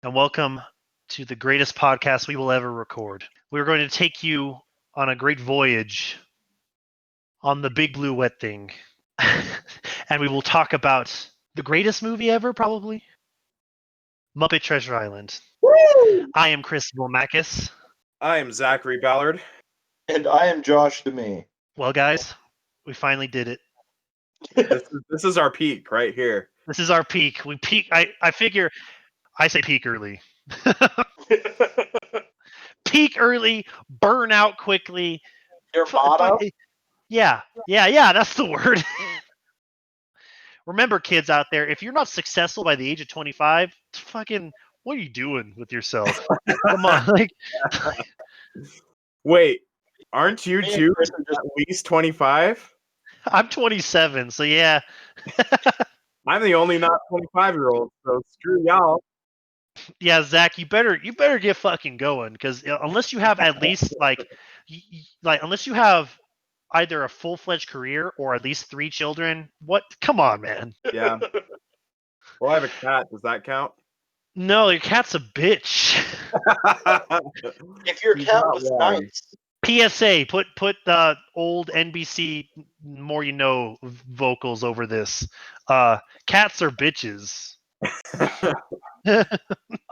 and welcome to the greatest podcast we will ever record. We're going to take you on a great voyage on the big blue wet thing. And we will talk about the greatest movie ever, probably Muppet Treasure Island. Woo! I am Chris Wilmakis. I am Zachary Ballard. And I am Josh DeMay. Well, guys, we finally did it. This is our peak right here. This is our peak. We peak. I figure. I say peak early. Peak early, burn out quickly. Your motto? Yeah, that's the word. Remember, kids out there, if you're not successful by the age of 25, fucking, what are you doing with yourself? Come on, Wait, aren't you Me and two Chris are just- at least 25? I'm 27, so yeah. I'm the only not 25-year-old, so screw y'all. Yeah, Zach, you better get fucking going, because unless you have at least unless you have either a full-fledged career or at least 3 children, what? Come on, man. Yeah. Well, I have a cat. Does that count? No, your cat's a bitch. If your He's cat not was wrong. nice. PSA, put the old NBC More You Know vocals over this. Cats are bitches.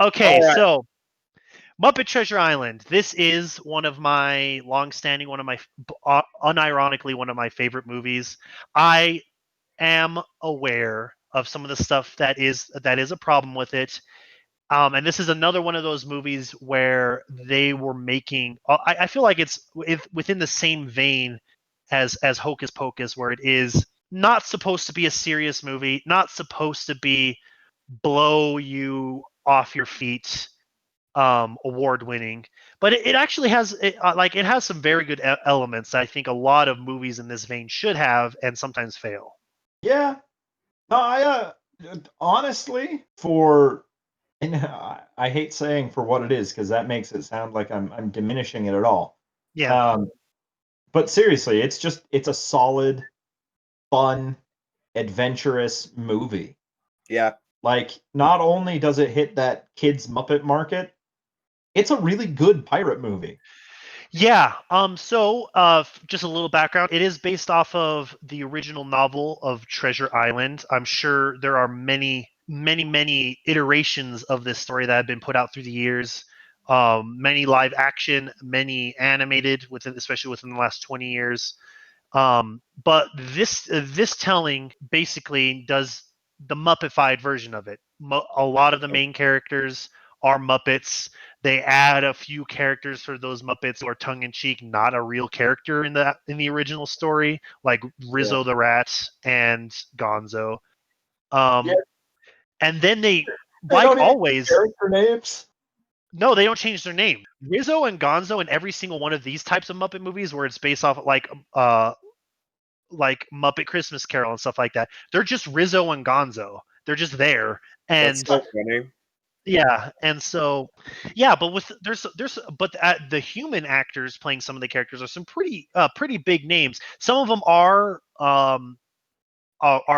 Okay, All right. so Muppet Treasure Island. This is one of my long-standing, unironically one of my favorite movies. I am aware of some of the stuff that is a problem with it. And this is another one of those movies where they were making. I feel like it's within the same vein as Hocus Pocus, where it is not supposed to be a serious movie, not supposed to be blow you off your feet, award winning, but it actually has it has some very good elements that I think a lot of movies in this vein should have and sometimes fail. Yeah. No, I honestly, and I hate saying for what it is because that makes it sound like I'm diminishing it at all. Yeah. But seriously, it's a solid, fun, adventurous movie. Yeah. Like, not only does it hit that kids Muppet market, it's a really good pirate movie. Yeah. So, just a little background. It is based off of the original novel of Treasure Island. I'm sure there are many iterations of this story that have been put out through the years. Many live action, many animated, especially within the last 20 years. But this telling basically does the Muppetified version of it. A lot of the main characters are Muppets. They add a few characters for those Muppets who are tongue in cheek, not a real character in the original story, like Rizzo the Rat and Gonzo. Yeah. And then they They don't even always. character names. No, they don't change their name. Rizzo and Gonzo in every single one of these types of Muppet movies, where it's based off like Muppet Christmas Carol and stuff like that, they're just Rizzo and Gonzo. They're just there, and That's so funny. yeah, and so yeah, but the human actors playing some of the characters are some pretty big names. Some of them are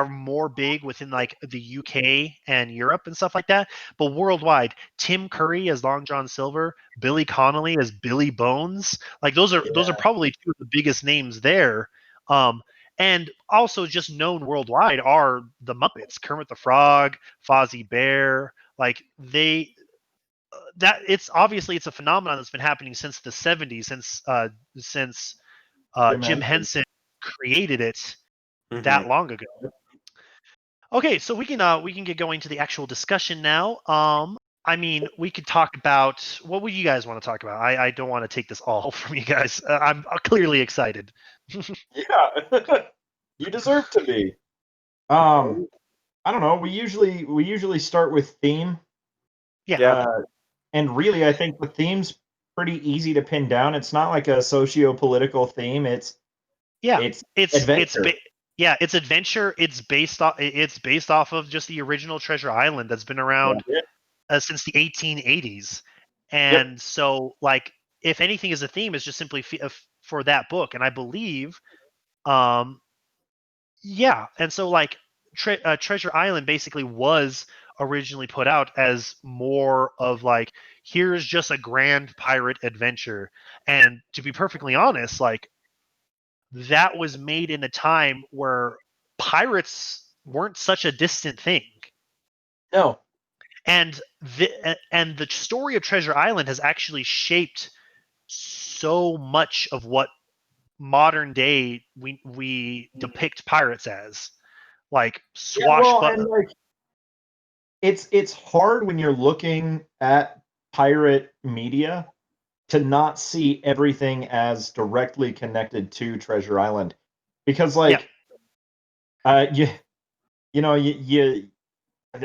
more big within like the UK and Europe and stuff like that, but worldwide, Tim Curry as Long John Silver, Billy Connolly as Billy Bones, like those are probably two of the biggest names there. And also just known worldwide are the Muppets, Kermit the Frog, Fozzie Bear, like it's a phenomenon that's been happening since the 70s, since Jim Henson created it that long ago. Okay, so we can get going to the actual discussion now. I mean, we could talk about what would you guys want to talk about. I don't want to take this all from you guys. I'm clearly excited. Yeah, you deserve to be. I don't know. We usually start with theme. Yeah. And really, I think the theme's pretty easy to pin down. It's not like a socio-political theme. It's adventure. It's adventure. It's based off of just the original Treasure Island that's been around since the 1880s. And so, like, if anything is a theme, it's just simply for that book. And I believe, and so like Treasure Island basically was originally put out as more of like, here's just a grand pirate adventure. And to be perfectly honest, like, that was made in a time where pirates weren't such a distant thing. No. And the story of Treasure Island has actually shaped so much of what modern day we depict pirates as, like Yeah, well, and swashbuckler. like it's hard when you're looking at pirate media to not see everything as directly connected to Treasure Island, because Yeah. like you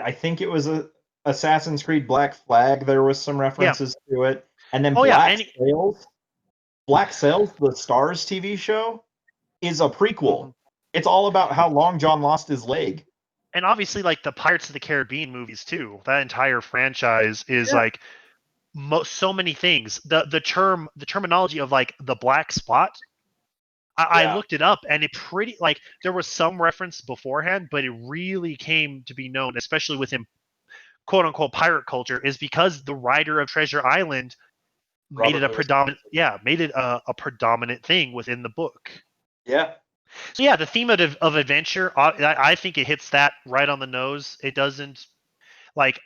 I think it was a Assassin's Creed Black Flag. There was some Yeah. references to it, and then Oh yeah. Black Sails, the Stars TV show, is a prequel. Mhm. It's all about how Long John lost his leg. And obviously, like the Pirates of the Caribbean movies too. That entire franchise is Yeah. like so many things. The terminology of like the black spot. I Yeah. looked it up, and it pretty like there was some reference beforehand, but it really came to be known, especially within quote unquote pirate culture, is because the writer of Treasure Island made it Robert a Louis. predominant thing within the book. Yeah. So yeah, the theme of adventure, I think it hits that right on the nose. It doesn't like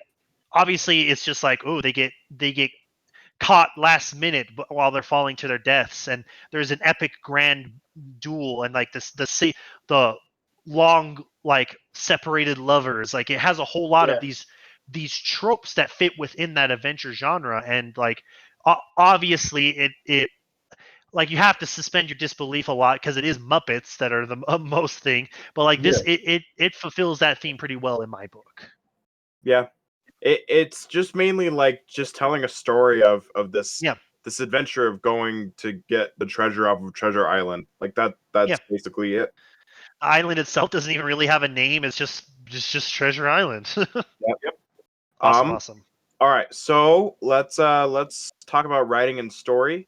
obviously it's just like, oh, they get caught last minute while they're falling to their deaths, and there's an epic grand duel, and like the long like separated lovers. Like it has a whole lot Yeah. of these tropes that fit within that adventure genre, and like obviously it like you have to suspend your disbelief a lot because it is Muppets that are the most thing, but like this Yeah. it fulfills that theme pretty well in my book. Yeah. It's just mainly like just telling a story of this Yeah. this adventure of going to get the treasure off of Treasure Island. Like Yeah. that's basically it. The island itself doesn't even really have a name. It's just Treasure Island. Yep. Awesome, Um awesome. all right. So let's talk about writing and story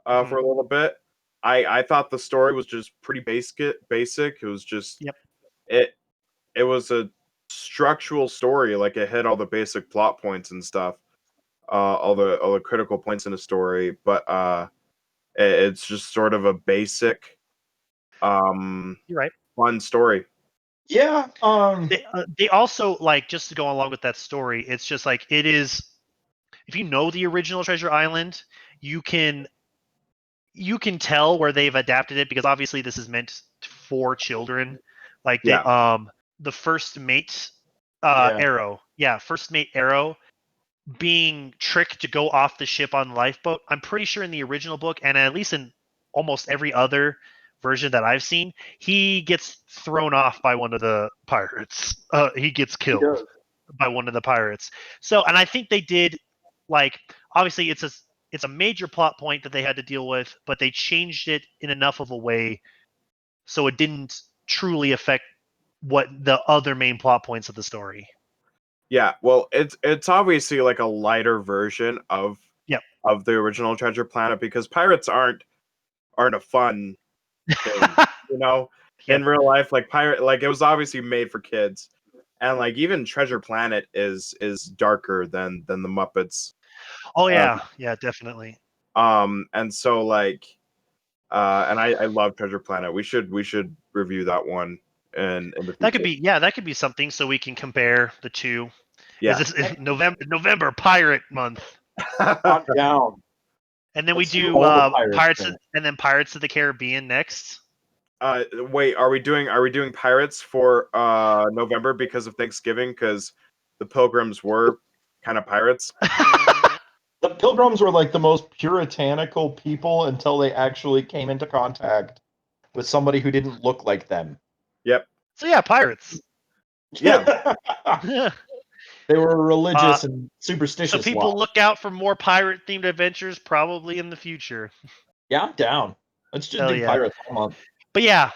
Hmm. for a little bit. I thought the story was just pretty basic. It was just Yep. it it was a structural story, like it hit all the basic plot points and stuff. All the critical points in the story, but it's just sort of a basic, um, You're right. fun story. Yeah. They also like just to go along with that story. It's just like it is. If you know the original Treasure Island, you can you can tell where they've adapted it because obviously this is meant for children. Like they Yeah, the first mate Yeah. Arrow. Yeah, first mate Arrow being tricked to go off the ship on the lifeboat. I'm pretty sure in the original book, and at least in almost every other version that I've seen, he gets thrown off by one of the pirates. He gets He killed does. by one of the pirates. So, and I think they did like obviously it's a major plot point that they had to deal with, but they changed it in enough of a way so it didn't truly affect what the other main plot points of the story. yeah. Well, it's obviously like a lighter version Yep. of the original Treasure Planet because pirates aren't a fun thing, you know. Yep. In real life, like pirate, like it was obviously made for kids, and like even Treasure Planet is darker than the Muppets. Oh Uh, yeah, yeah, definitely. and so like and I love Treasure Planet. We should review that one in the That could future. be yeah, that could be something so we can compare the two. Is Yeah. this is November Pirate Month, I'm down. and then we Let's do do all the pirates thing. and then Pirates of the Caribbean next. Wait, are we doing pirates for November because of Thanksgiving? Because the Pilgrims were kind of pirates. The Pilgrims were like the most puritanical people until they actually came into contact with somebody who didn't look like them. Yep. So yeah, pirates. Yeah. They were a uh, religious and so superstitious people lot. look out for more pirate themed adventures probably in the future. Yeah, I'm down. Let's just Hell do yeah. pirates all month. But yeah,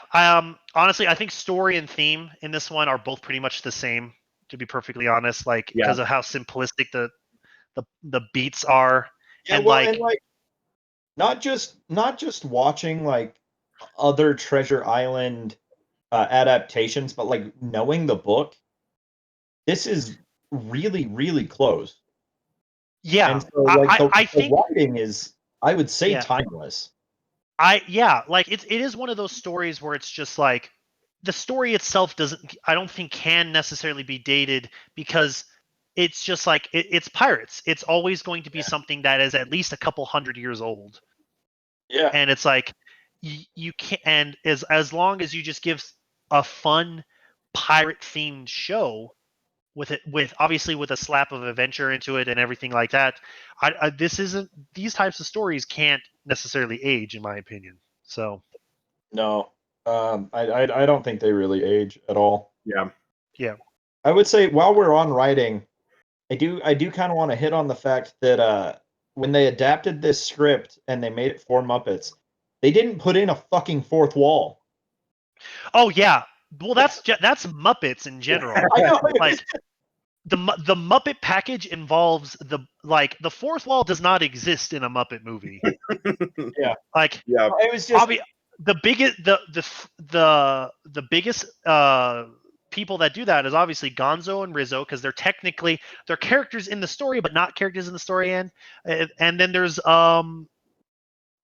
honestly, I think story and theme in this one are both pretty much the same. To be perfectly honest, like Yeah. because of how simplistic the beats are, Yeah, and well, and like like not just watching like other Treasure Island adaptations, but like knowing the book. This is really, really close. Yeah, And so, like, I the think writing is, I would say, yeah, timeless. like it is one of those stories where it's just like the story itself doesn't I don't think can necessarily be dated because it's just like it's pirates. It's always going to be something that is at least a couple hundred years old, Yeah. and it's like you can't. And as long as you just give a fun pirate themed show with it, with obviously with a slap of adventure into it and everything like that, this isn't these types of stories can't necessarily age, in my opinion. So No, I don't think they really age at all. Yeah. yeah. I would say while we're on writing, I do kind of want to hit on the fact that when they adapted this script and they made it for Muppets, they didn't put in a fucking fourth wall. Oh yeah. Well, that's Muppets in general. I know. Like the Muppet package involves the fourth wall does not exist in a Muppet movie. Yeah. Like Yeah. It was just the biggest the biggest people that do that is obviously Gonzo and Rizzo because they're characters in the story but not characters in the story. And then there's all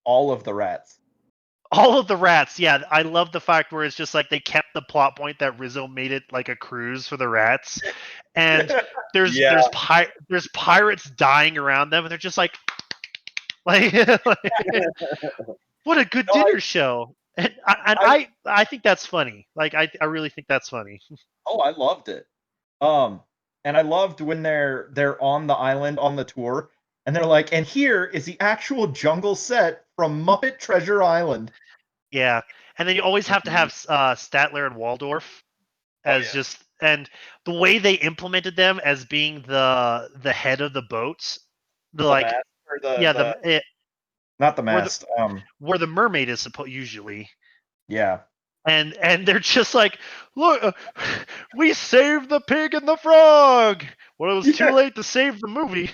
of the rats. all of the rats. Yeah, I love the fact where it's just like they kept the plot point that Rizzo made it like a cruise for the rats, and there's Yeah. there's pirates dying around them, and they're just like what a good No, dinner show. And I think that's funny. Like I really think that's funny. I loved it. And I loved when they're on the island on the tour, and they're like, and here is the actual jungle set from Muppet Treasure Island. Yeah, and then you always have to have Statler and Waldorf Oh as yeah. just and the way they implemented them as being the head of the boats, the The like mast or yeah the not the where the mast. where the mermaid is supposed usually. Yeah. And they're just like, look, we saved the pig and the frog. Well, it was too Yeah. late to save the movie.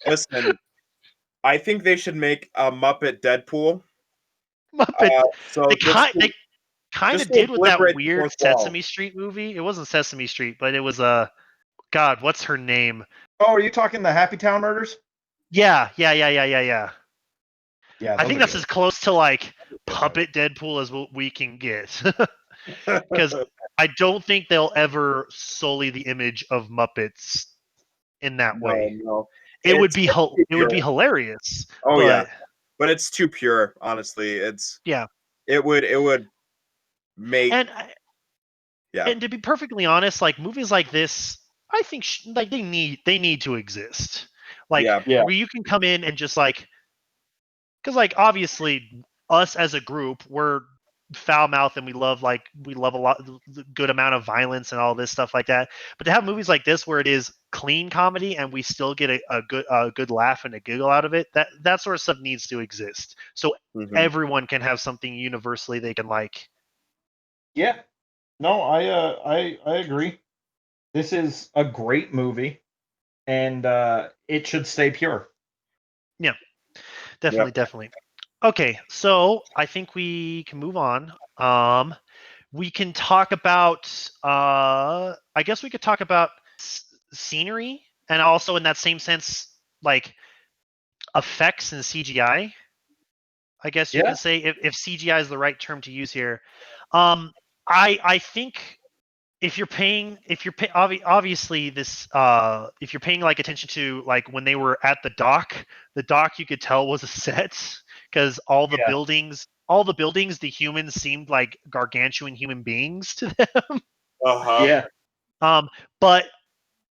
Listen, I think they should make a Muppet Deadpool. Muppet. So They kind just of to did with that obliterate the weird fourth wall. Sesame Street movie. It wasn't Sesame Street, but it was God, what's her name? Oh, are you talking the Happy Town Murders? Yeah. Yeah, I those think are that's good. as close to like Good ones. puppet Deadpool as what we can get. Because I don't think they'll ever sully the image of Muppets in that No, way. no. It would It's be too it would be pure. hilarious, Oh yeah, but but it's too pure. Honestly, yeah. it would make And yeah and to be perfectly honest, like movies like this, I think like they need to exist. Like yeah Yeah. where you can come in and just like because like obviously us as a group we're foul mouth and we love a lot good amount of violence and all this stuff like that, but to have movies like this where it is clean comedy and we still get a good laugh and a giggle out of it, that sort of stuff needs to exist so hmm everyone can have something universally they can like. Yeah. No, I agree. This is a great movie, and it should stay pure. Yeah, yeah. definitely. Okay, so I think we can move on. We can talk about I guess we could talk about scenery and also in that same sense like effects and CGI. I guess you Yeah. can say if CGI is the right term to use here. I think if you're obviously this if you're paying like attention to like when they were at the dock you could tell was a set because Yeah. all the buildings the humans seemed like gargantuan human beings to them. Uh-huh. Yeah. But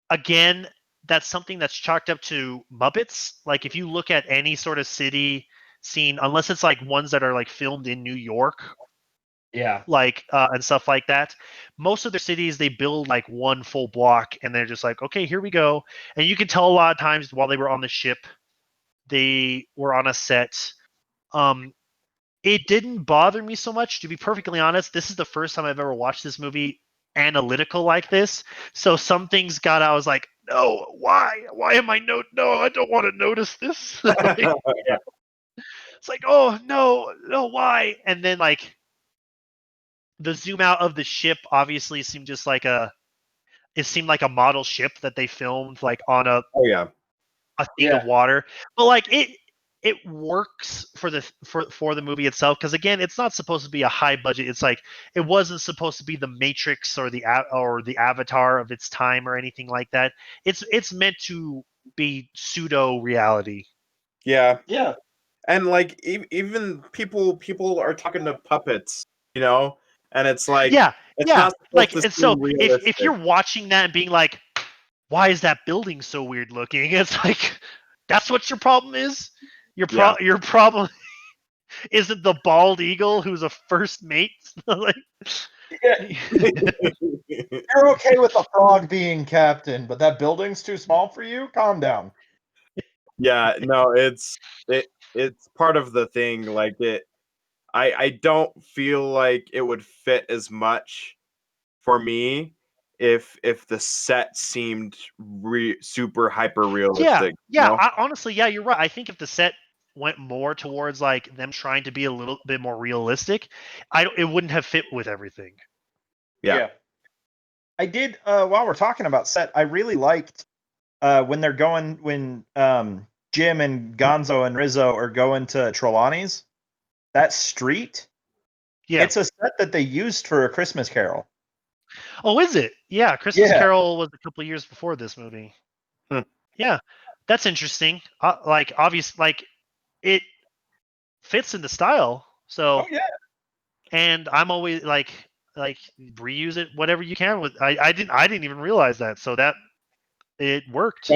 again, that's something that's chalked up to Muppets. Like if you look at any sort of city scene, unless it's like ones that are like filmed in New York, Yeah. like and stuff like that, most of their cities they build like one full block, and they're just like, okay, here we go. And you can tell a lot of times while they were on the ship, they were on a set. Um, it didn't bother me so much, to be perfectly honest. This is the first time I've ever watched this movie analytical like this. So some things got I was like, no, why? Why am I no, I don't want to notice this. Like, Yeah. it's like, oh no, why? And then like the zoom out of the ship obviously seemed just like it seemed like a model ship that they filmed like on a Oh yeah. thing of water. But like it works for the movie itself because again, it's not supposed to be a high budget. It's like it wasn't supposed to be the Matrix or the Avatar of its time or anything like that. It's meant to be pseudo reality. Yeah. Yeah. And like even people are talking to puppets, you know, and it's like Yeah, it's yeah. not Like, supposed to and so seem if realistic. you're watching that and being like, why is that building so weird looking? It's like that's what your problem is. Yeah. Your problem isn't the bald eagle who's a first mate. Like, Yeah. You're okay with the frog being captain, but that building's too small for you? Calm down. Yeah, no, it's part of the thing. Like I don't feel like it would fit as much for me if the set seemed super hyper yeah, realistic, you yeah. know? Honestly, yeah, you're right. I think if the set went more towards like them trying to be a little bit more realistic, it wouldn't have fit with everything. Yeah. I did while we're talking about set, I really liked when Jim and Gonzo and Rizzo are going to Trelawney's, that street, Yeah. it's a set that they used for A Christmas Carol. Oh, is it? Yeah. Christmas Yeah. Carol was a couple of years before this movie. Hmm. Yeah, that's interesting. Like, obvious, like it fits in the style. So, Oh yeah. and I'm always like reuse it whatever you can with. I didn't even realize that. So that it worked.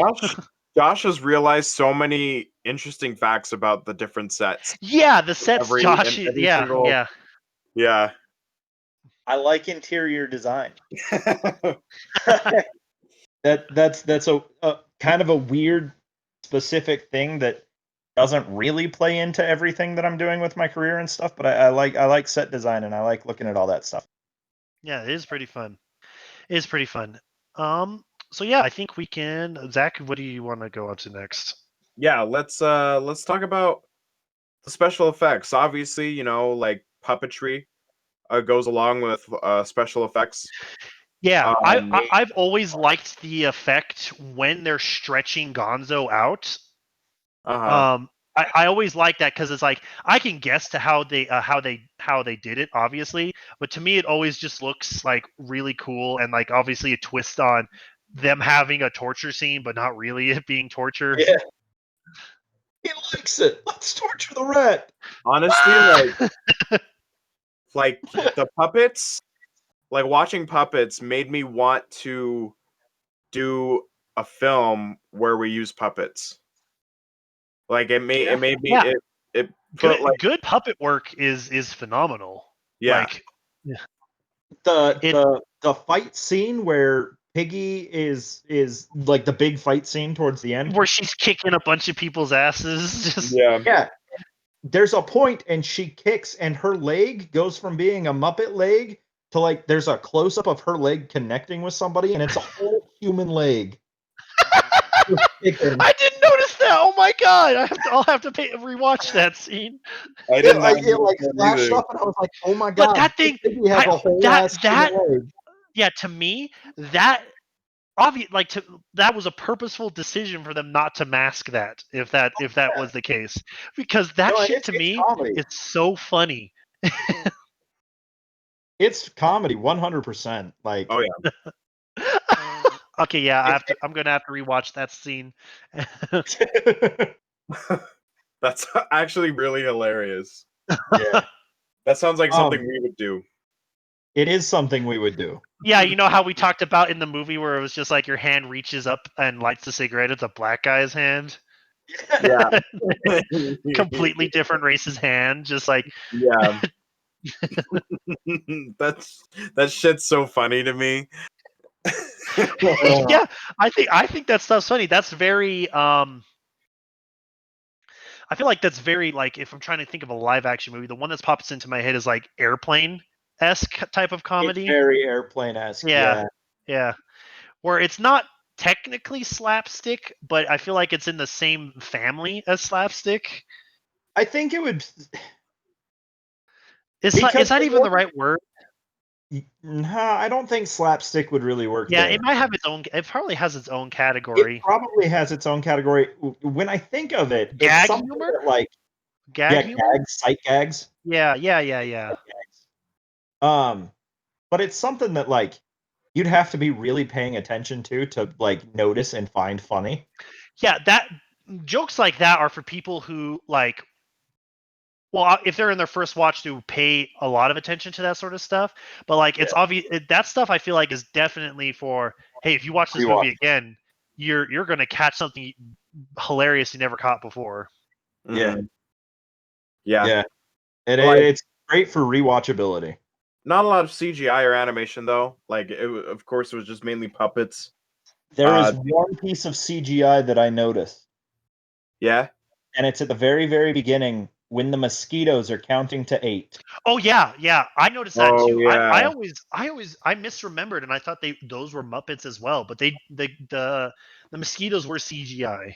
Josh has realized so many interesting facts about the different sets. Yeah, the sets, Josh. Every Yeah, single yeah. yeah. I like interior design. That's a kind of a weird specific thing that doesn't really play into everything that I'm doing with my career and stuff, but I like set design and I like looking at all that stuff. Yeah, it is pretty fun. It is pretty fun. So yeah, I think we can. Zach, what do you want to go on to next? Yeah, let's talk about the special effects. Obviously, you know, like puppetry goes along with special effects. Yeah, Um, I've always liked the effect when they're stretching Gonzo out. uh-huh. I always like that because it's like I can guess to how they did it, obviously, but to me it always just looks like really cool and like obviously a twist on them having a torture scene, but not really it being torture. Yeah. He likes it. Let's torture the rat. Honestly, Ah! like the puppets, like watching puppets made me want to do a film where we use puppets. Like it made me Yeah, it put like good puppet work is phenomenal. yeah. Like The it the the fight scene where Piggy is like the big fight scene towards the end. where she's kicking a bunch of people's asses. Just Yeah. Yeah. There's a point and she kicks and her leg goes from being a Muppet leg to like there's a close up of her leg connecting with somebody and it's a whole human leg. I didn't notice that. Oh my god! I'll have to rewatch that scene. I It did not like it notice like that flashed either. up and I was like, oh my But god, that thing, Piggy has I a whole that ass human that leg. yeah, to me that obvious like that was a purposeful decision for them not to mask that if that was the case because that No, and shit to it's me comedy. is so funny. It's comedy 100%. Like Oh yeah. Okay, yeah, it, I'm gonna have to rewatch that scene. That's actually really hilarious. yeah. That sounds like something Um we would do. it is something we would do. Yeah, you know how we talked about in the movie where it was just like your hand reaches up and lights the cigarette. It's a black guy's hand. Yeah. Completely different race's hand. Just like Yeah. That shit's so funny to me. yeah, I think that stuff's funny. That's very I feel like that's very like if I'm trying to think of a live action movie, the one that pops into my head is like Airplane esque type of It's comedy. very airplane-esque. Yeah, Yeah. yeah, where it's not technically slapstick, but I feel like it's in the same family as slapstick. I think it would It's because not in even the order right word. Nah, I don't think slapstick would really work Yeah, there. it might have its own. It probably has its own It category. probably has its own category. When I think of it, it's Gag something humor. that like Gag yeah, humor. gags, sight gags, Yeah. sight gags. But it's something that like you'd have to be really paying attention to like notice and find funny. Yeah, that jokes like that are for people who like. Well, if they're in their first watch, to pay a lot of attention to that sort of stuff. But like, Yeah. it's obvious that stuff. I feel like is definitely for hey, if you watch this Rewatch. movie again, you're gonna catch something hilarious you never caught before. Yeah. Mhm. Yeah. Yeah. And Like, it's great for rewatchability. not a lot of CGI or animation though. Like, of course, it was just mainly puppets. There is Uh, one piece of CGI that I noticed, yeah. and it's at the very, very beginning when the mosquitoes are counting to 8. Oh yeah. I noticed that Oh too. I yeah. always I misremembered, and I thought those were Muppets as well. But the mosquitoes were CGI.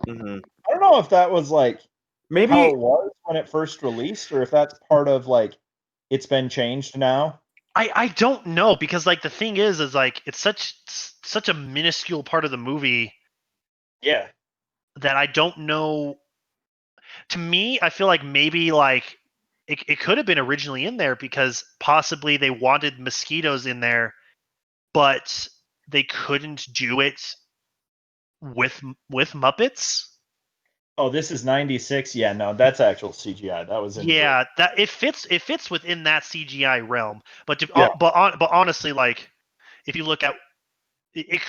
Hmm. I don't know if that was like how Maybe it was when it first released, or if that's part of like it's been changed now. I don't know because like the thing is like it's such a minuscule part of the movie Yeah. that I don't know. To me, I feel like maybe like it could have been originally in there because possibly they wanted mosquitoes in there, but they couldn't do it with Muppets. Oh, this is 96. Yeah, no, that's actual CGI. That was in Yeah, that it fits within that CGI realm. But Yeah. but honestly, like if you look at it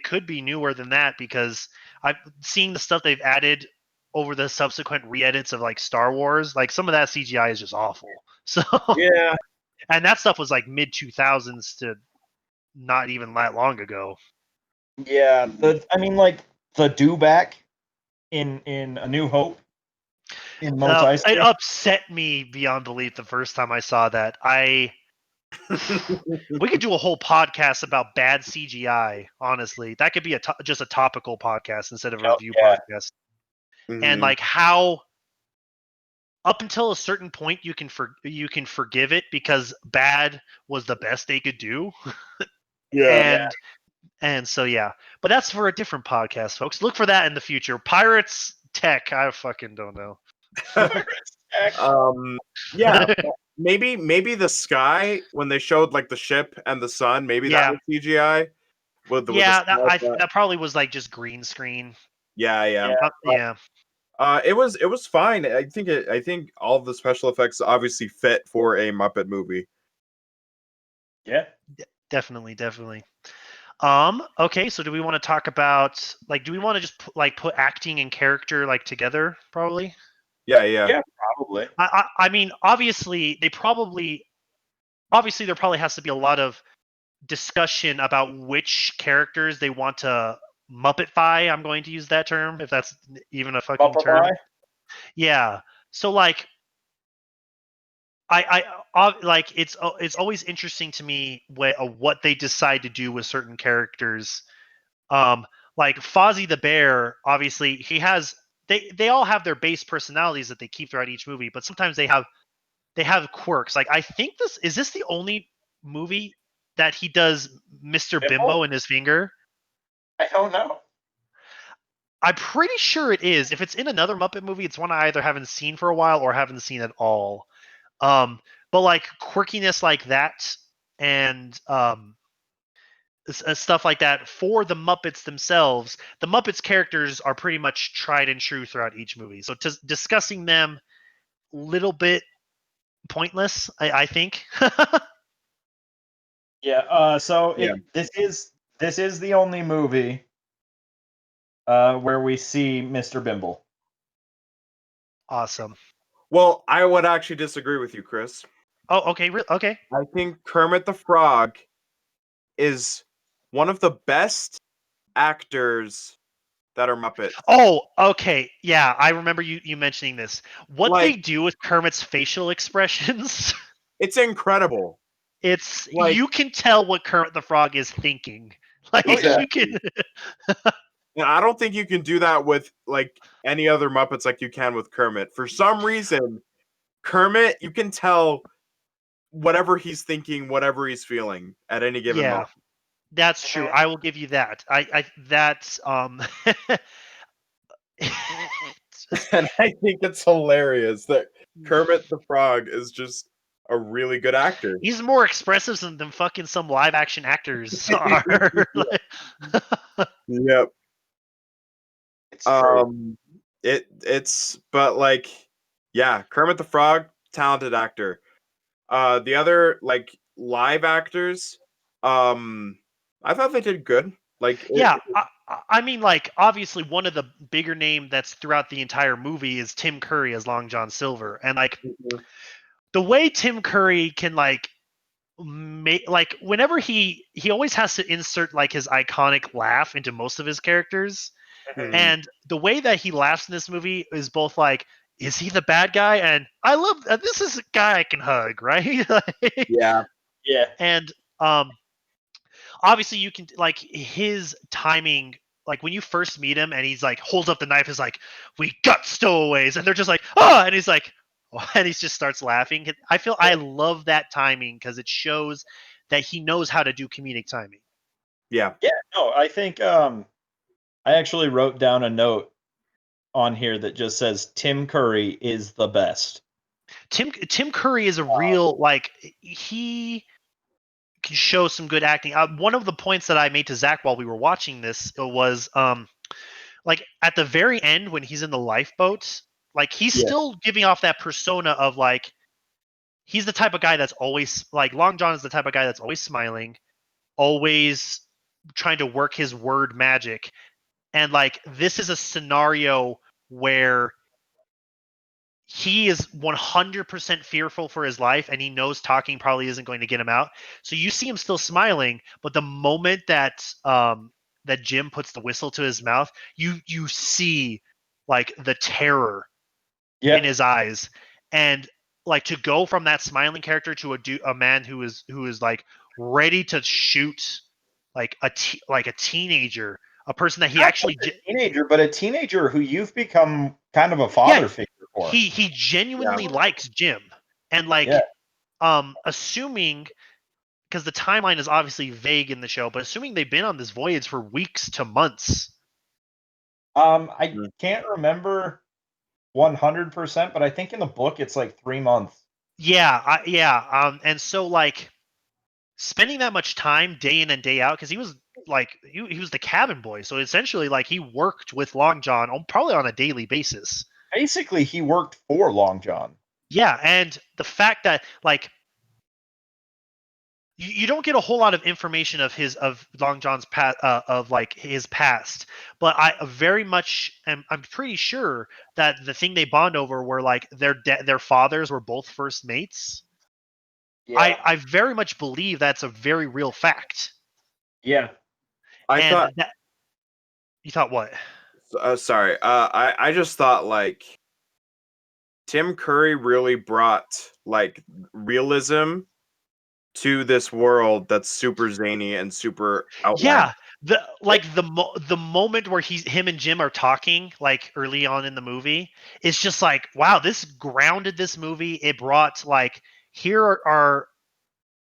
could be newer than that because I've seen the stuff they've added over the subsequent re-edits of like Star Wars. Like some of that CGI is just awful. So Yeah. and that stuff was like mid 2000s to not even that long ago. Yeah. I mean like the do back in A New Hope in Mos It Eisley. upset me beyond belief the first time I saw that. We could do a whole podcast about bad CGI. Honestly, that could be just a topical podcast instead of a Oh, review yeah. podcast. And Mhm. like how up until a certain point you can forgive it because bad was the best they could do, Yeah. Yeah. and so yeah. But that's for a different podcast, folks. Look for that in the future. Pirates Tech. I fucking don't know. Pirates Tech. Um. Yeah. Maybe the sky when they showed like the ship and the sun. Maybe that Yeah, was CGI with the yeah. sky. But That probably was like just green screen. yeah, yeah. Yeah. Yeah. It was fine. I think all of the special effects obviously fit for a Muppet movie. Yeah. Definitely. Okay, so do we want to talk about like do we want to just put acting and character like together probably? Yeah, yeah. Yeah, probably. I mean, obviously there probably has to be a lot of discussion about which characters they want to Muppetify. I'm going to use that term if that's even a fucking term. Muppet. Yeah. So like like it's always interesting to me what they decide to do with certain characters. Um, like Fozzie the Bear, obviously they all have their base personalities that they keep throughout each movie, but sometimes they have quirks. Like I think this the only movie that he does Mr. Bimbo? Bimbo in his finger. I don't know. I'm pretty sure it is. If it's in another Muppet movie, it's one I either haven't seen for a while or haven't seen at all. Um, but like quirkiness like that and stuff like that for the Muppets themselves, the Muppets characters are pretty much tried and true throughout each movie. So discussing them little bit pointless, I think. Yeah. So Yeah. this is the only movie where we see Mr. Bimble. Awesome. Well, I would actually disagree with you, Chris. Oh, okay, okay. I think Kermit the Frog is one of the best actors that are Muppets. Oh, okay. Yeah, I remember you mentioning this. What they Like, do with Kermit's facial expressions, it's incredible. it's Like, you can tell what Kermit the Frog is thinking. Like you can exactly. And I don't think you can do that with like any other Muppets like you can with Kermit. For some reason, Kermit, you can tell whatever he's thinking, whatever he's feeling at any given Yeah, moment. that's true. I will give you that. I that's And I think it's hilarious that Kermit the Frog is just a really good actor. he's more expressive than fucking some live action actors are. Yep. It's true. It's but like, yeah, Kermit the Frog, talented actor. The other like live actors, I thought they did good. Like Yeah, I mean, like, obviously, one of the bigger name that's throughout the entire movie is Tim Curry as Long John Silver, and like the way Tim Curry can like make like whenever he always has to insert like his iconic laugh into most of his characters, Mhm. and the way that he laughs in this movie is both like, is he the bad guy? And I love this is a guy I can hug, right? Yeah. Yeah. And obviously you can like his timing, like when you first meet him and he's like holds up the knife, is like, we got stowaways, and they're just like, oh, and he's like, and he just starts laughing. I love that timing because it shows that he knows how to do comedic timing. Yeah. Yeah. No, I think I actually wrote down a note on here that just says Tim Curry is the best. Tim Curry is a real like he can show some good acting. One of the points that I made to Zach while we were watching this was like at the very end when he's in the lifeboat, like he's Yeah. still giving off that persona of like he's the type of guy that's always like Long John is the type of guy that's always smiling, always trying to work his word magic. And like this is a scenario where he is 100% fearful for his life and he knows talking probably isn't going to get him out. So you see him still smiling, but the moment that Jim puts the whistle to his mouth, you see like the terror in Yeah. his eyes. And like to go from that smiling character to a man who is like ready to shoot like a teenager, a person that he Not actually just a teenager, but a teenager who you've become kind of a yeah, father figure for. he Yeah. genuinely likes Jim. And Yeah. like assuming, because the timeline is obviously vague in the show, but assuming they've been on this voyage for weeks to months. I Mhm. can't remember 100%, but I think in the book it's like 3 months. And so like spending that much time day in and day out, because he was like he was the cabin boy, so essentially like he worked with Long John probably on a daily basis. Basically, he worked for Long John. Yeah, and the fact that like you don't get a whole lot of information of Long John's past, of like his past, but I very much I'm pretty sure that the thing they bond over were like their fathers were both first mates. Yeah. I very much believe that's a very real fact. Yeah. I And thought that you thought what? sorry. I just thought like Tim Curry really brought like realism to this world that's super zany and super outlandish. Yeah, the moment where him and Jim are talking like early on in the movie, it's just like, wow, this grounded this movie. It brought like here are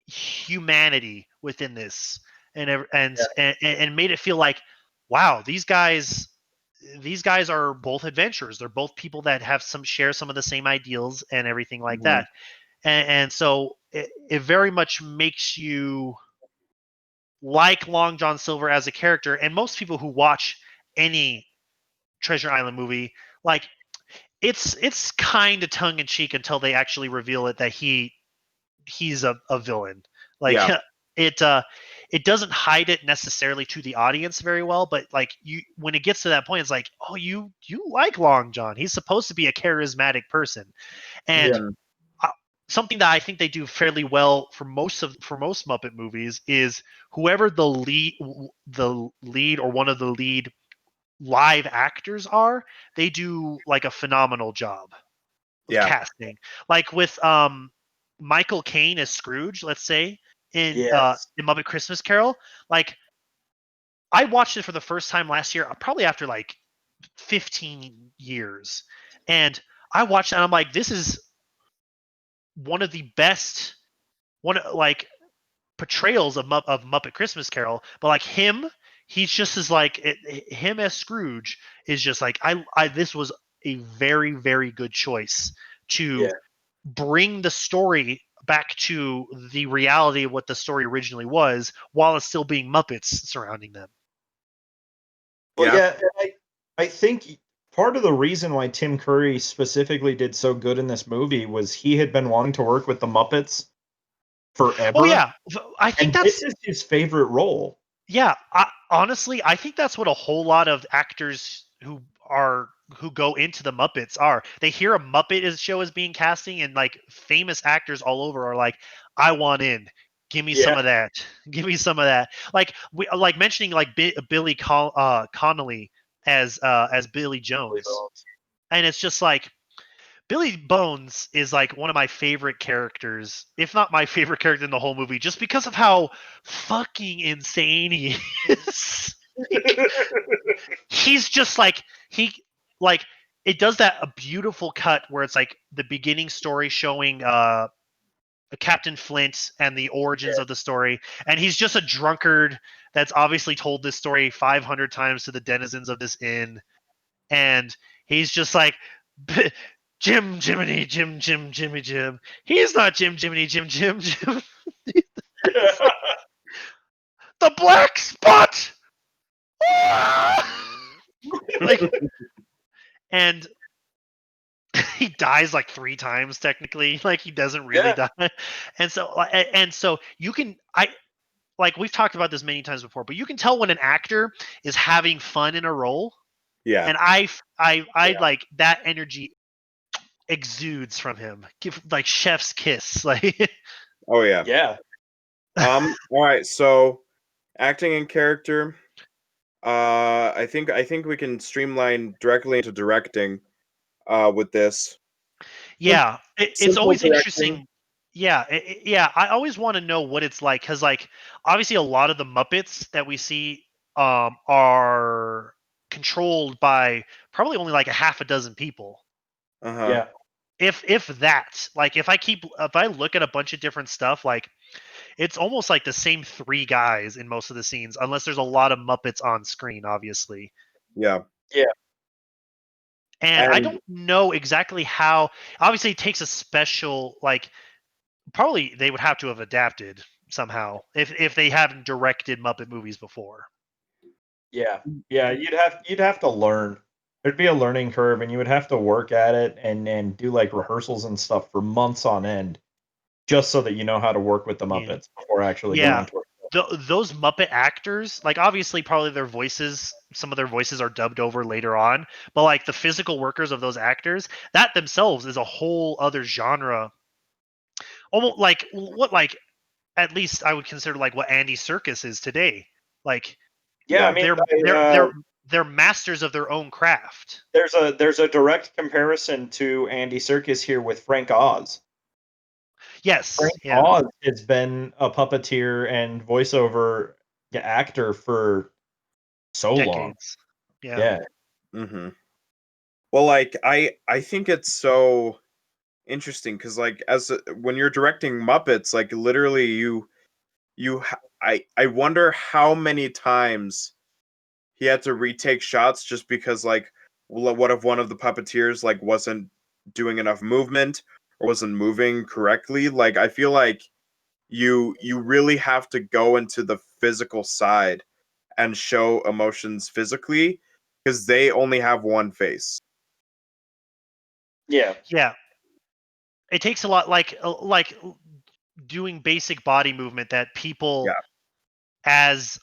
humanity within this, and made it feel like, wow, these guys are both adventurers. They're both people that have share some of the same ideals and everything like Mhm. that. And so it very much makes you like Long John Silver as a character. And most people who watch any Treasure Island movie, like it's kind of tongue in cheek until they actually reveal it that he's a villain. Like Yeah. it it doesn't hide it necessarily to the audience very well, but like you when it gets to that point, it's like, oh, you like Long John. He's supposed to be a charismatic person. And Yeah. uh, something that I think they do fairly well for most Muppet movies is whoever the lead or one of the lead live actors are, they do like a phenomenal job of Yeah. casting. Like with Michael Caine as Scrooge, let's say Yes. in Muppet Christmas Carol. Like I watched it for the first time last year, probably after like 15 years, and I watched it and I'm like, this is one of the best like portrayals of Muppet Christmas Carol, but like he's just as like him as Scrooge is just like I this was a very very good choice to bring the story back to the reality of what the story originally was, while it's still being Muppets surrounding them. Well, Yeah. I think part of the reason why Tim Curry specifically did so good in this movie was he had been wanting to work with the Muppets Oh forever, yeah, I think and this that's is his favorite role. yeah. Honestly, I think that's what a whole lot of actors who go into the Muppets are. They hear a Muppet show is being casting, and like famous actors all over are like, "I want in. Give me some Yeah. of that. Give me some of that." Like like mentioning like Billy Connolly as Billy Jones, and it's just like Billy Bones is like one of my favorite characters, if not my favorite character in the whole movie, just because of how fucking insane he is. Like, he's just like like it does that a beautiful cut where it's like the beginning story showing Captain Flint and the origins of the story, and he's just a drunkard that's obviously told this story 500 times to the denizens of this inn, and he's just like Jim Jiminy Jimmy Jim. He's not Jim Jiminy Jim. The black spot. Like, and he dies like 3 times technically. Like he doesn't really die, and so you can like we've talked about this many times before, but you can tell when an actor is having fun in a role, Yeah. and I like that energy exudes from him. Give like chef's kiss, like Oh yeah. Yeah. All right. So acting and character. I think we can streamline directly into directing. With this. yeah, it's Simple always directing. interesting. Yeah, yeah, I always want to know what it's like because like obviously a lot of the Muppets that we see are controlled by probably only like a half a dozen people. Uh huh. Yeah. If that, like if I look at a bunch of different stuff, like it's almost like the same 3 guys in most of the scenes, unless there's a lot of Muppets on screen, obviously. Yeah. Yeah. And I And don't know exactly how. Obviously, it takes a special like. Probably they would have to have adapted somehow if they haven't directed Muppet movies before. Yeah. Yeah, you'd have to learn. There'd be a learning curve, and you would have to work at it and do like rehearsals and stuff for months on end, just so that you know how to work with the Yeah, Muppets before actually yeah. going to it. Those Muppet actors, like obviously, probably their voices, some of their voices are dubbed over later on, but like the physical workers of those actors, that themselves is a whole other genre. Almost like what like at least I would consider like what Andy Serkis is today. Like Yeah, I yeah. mean, they're masters of their own craft. there's a direct comparison to Andy Serkis here with Frank Oz. Frank Yes, yeah, Oz has been a puppeteer and voiceover actor for so long. decades. Yeah, Yeah. Mm-hmm. Well, like I think it's so interesting because like when you're directing Muppets, like literally I wonder how many times he had to retake shots just because like what if one of the puppeteers like wasn't doing enough movement or wasn't moving correctly. Like I feel like you really have to go into the physical side and show emotions physically because they only have one face. Yeah. yeah. It takes a lot, like doing basic body movement that people Yeah. as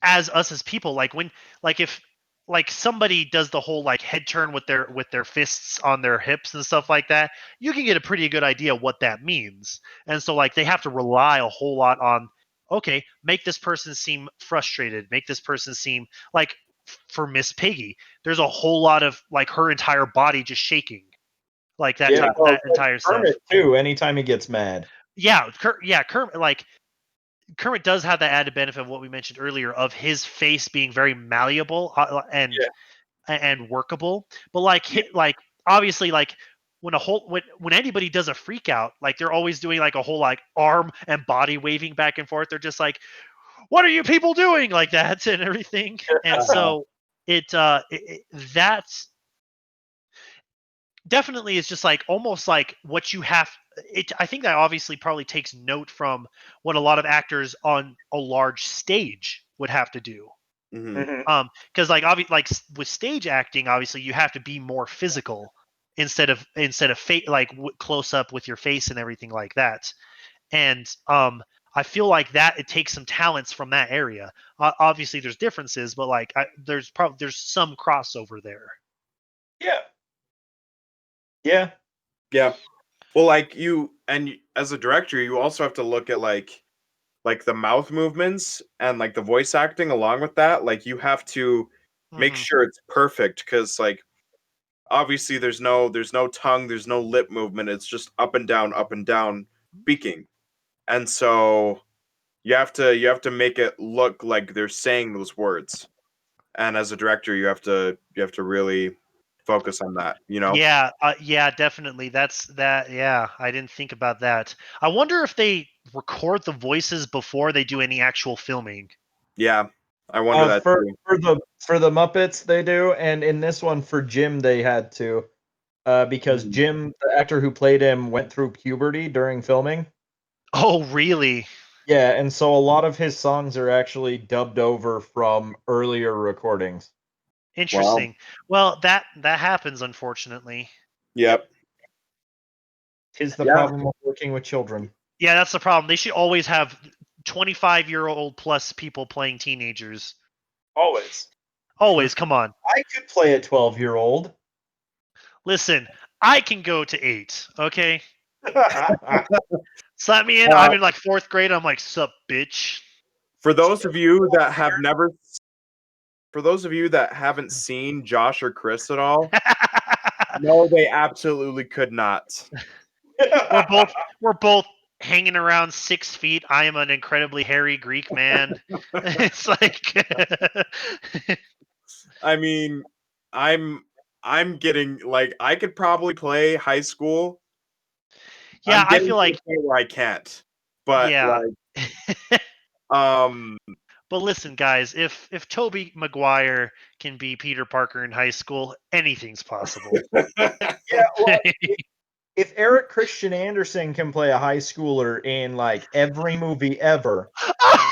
as us as people like when like if like somebody does the whole like head turn with their fists on their hips and stuff like that, you can get a pretty good idea what that means. And so like they have to rely a whole lot on, okay, make this person seem frustrated, make this person seem like for Miss Piggy there's a whole lot of like her entire body just shaking, like Yeah. Well, that entire stuff. Kermit too. Anytime he gets mad. Yeah, Kermit, like Kermit does have that added benefit of what we mentioned earlier of his face being very malleable Yeah. and workable. But like Yeah. like obviously like when anybody does a freak out, like they're always doing like a whole like arm and body waving back and forth. They're just like, "What are you people doing?" like that and everything. And so that's definitely is just like almost like what you have. I think that obviously probably takes note from what a lot of actors on a large stage would have to do. Hmm. Because like with stage acting, obviously you have to be more physical instead of like close up with your face and everything like that. And I feel like that it takes some talents from that area. Obviously, there's differences, but like there's some crossover there. Yeah. Yeah. Yeah. Well, like as a director, you also have to look at like the mouth movements and like the voice acting along with that. Like you have to make Hmm. sure it's perfect because like obviously there's no tongue, there's no lip movement. It's just up and down speaking. And so you have to make it look like they're saying those words. And as a director, you have to really focus on that, you know? Yeah, yeah, definitely. That's that. Yeah, I didn't think about that. I wonder if they record the voices before they do any actual filming. Yeah. I wonder that For too. for the Muppets they do, and in this one for Jim they had to, because Mhm. Jim, the actor who played him, went through puberty during filming. Oh, really? Yeah, and so a lot of his songs are actually dubbed over from earlier recordings. Wow. Interesting. Well, that happens, unfortunately. Yep. 'Tis the Yeah. problem of working with children. Yeah, that's the problem. They should always have 25-year-old plus people playing teenagers. Always. Always, come on. I could play a 12-year-old. Listen, I can go to 8, okay? Yeah, Slap me in. Uh, I'm in like 4th grade. I'm like, sup, bitch. for those of you that have never for those of you that haven't seen Josh or Chris at all, no, they absolutely could not. we're both hanging around 6 feet. I am an incredibly hairy Greek man. It's like I mean, I'm getting like I could probably play high school. yeah, I'm I getting feel to the like point where I can't. But yeah. like um But listen, guys, if Toby Maguire can be Peter Parker in high school, anything's possible. well, if Eric Christian Anderson can play a high schooler in like every movie ever,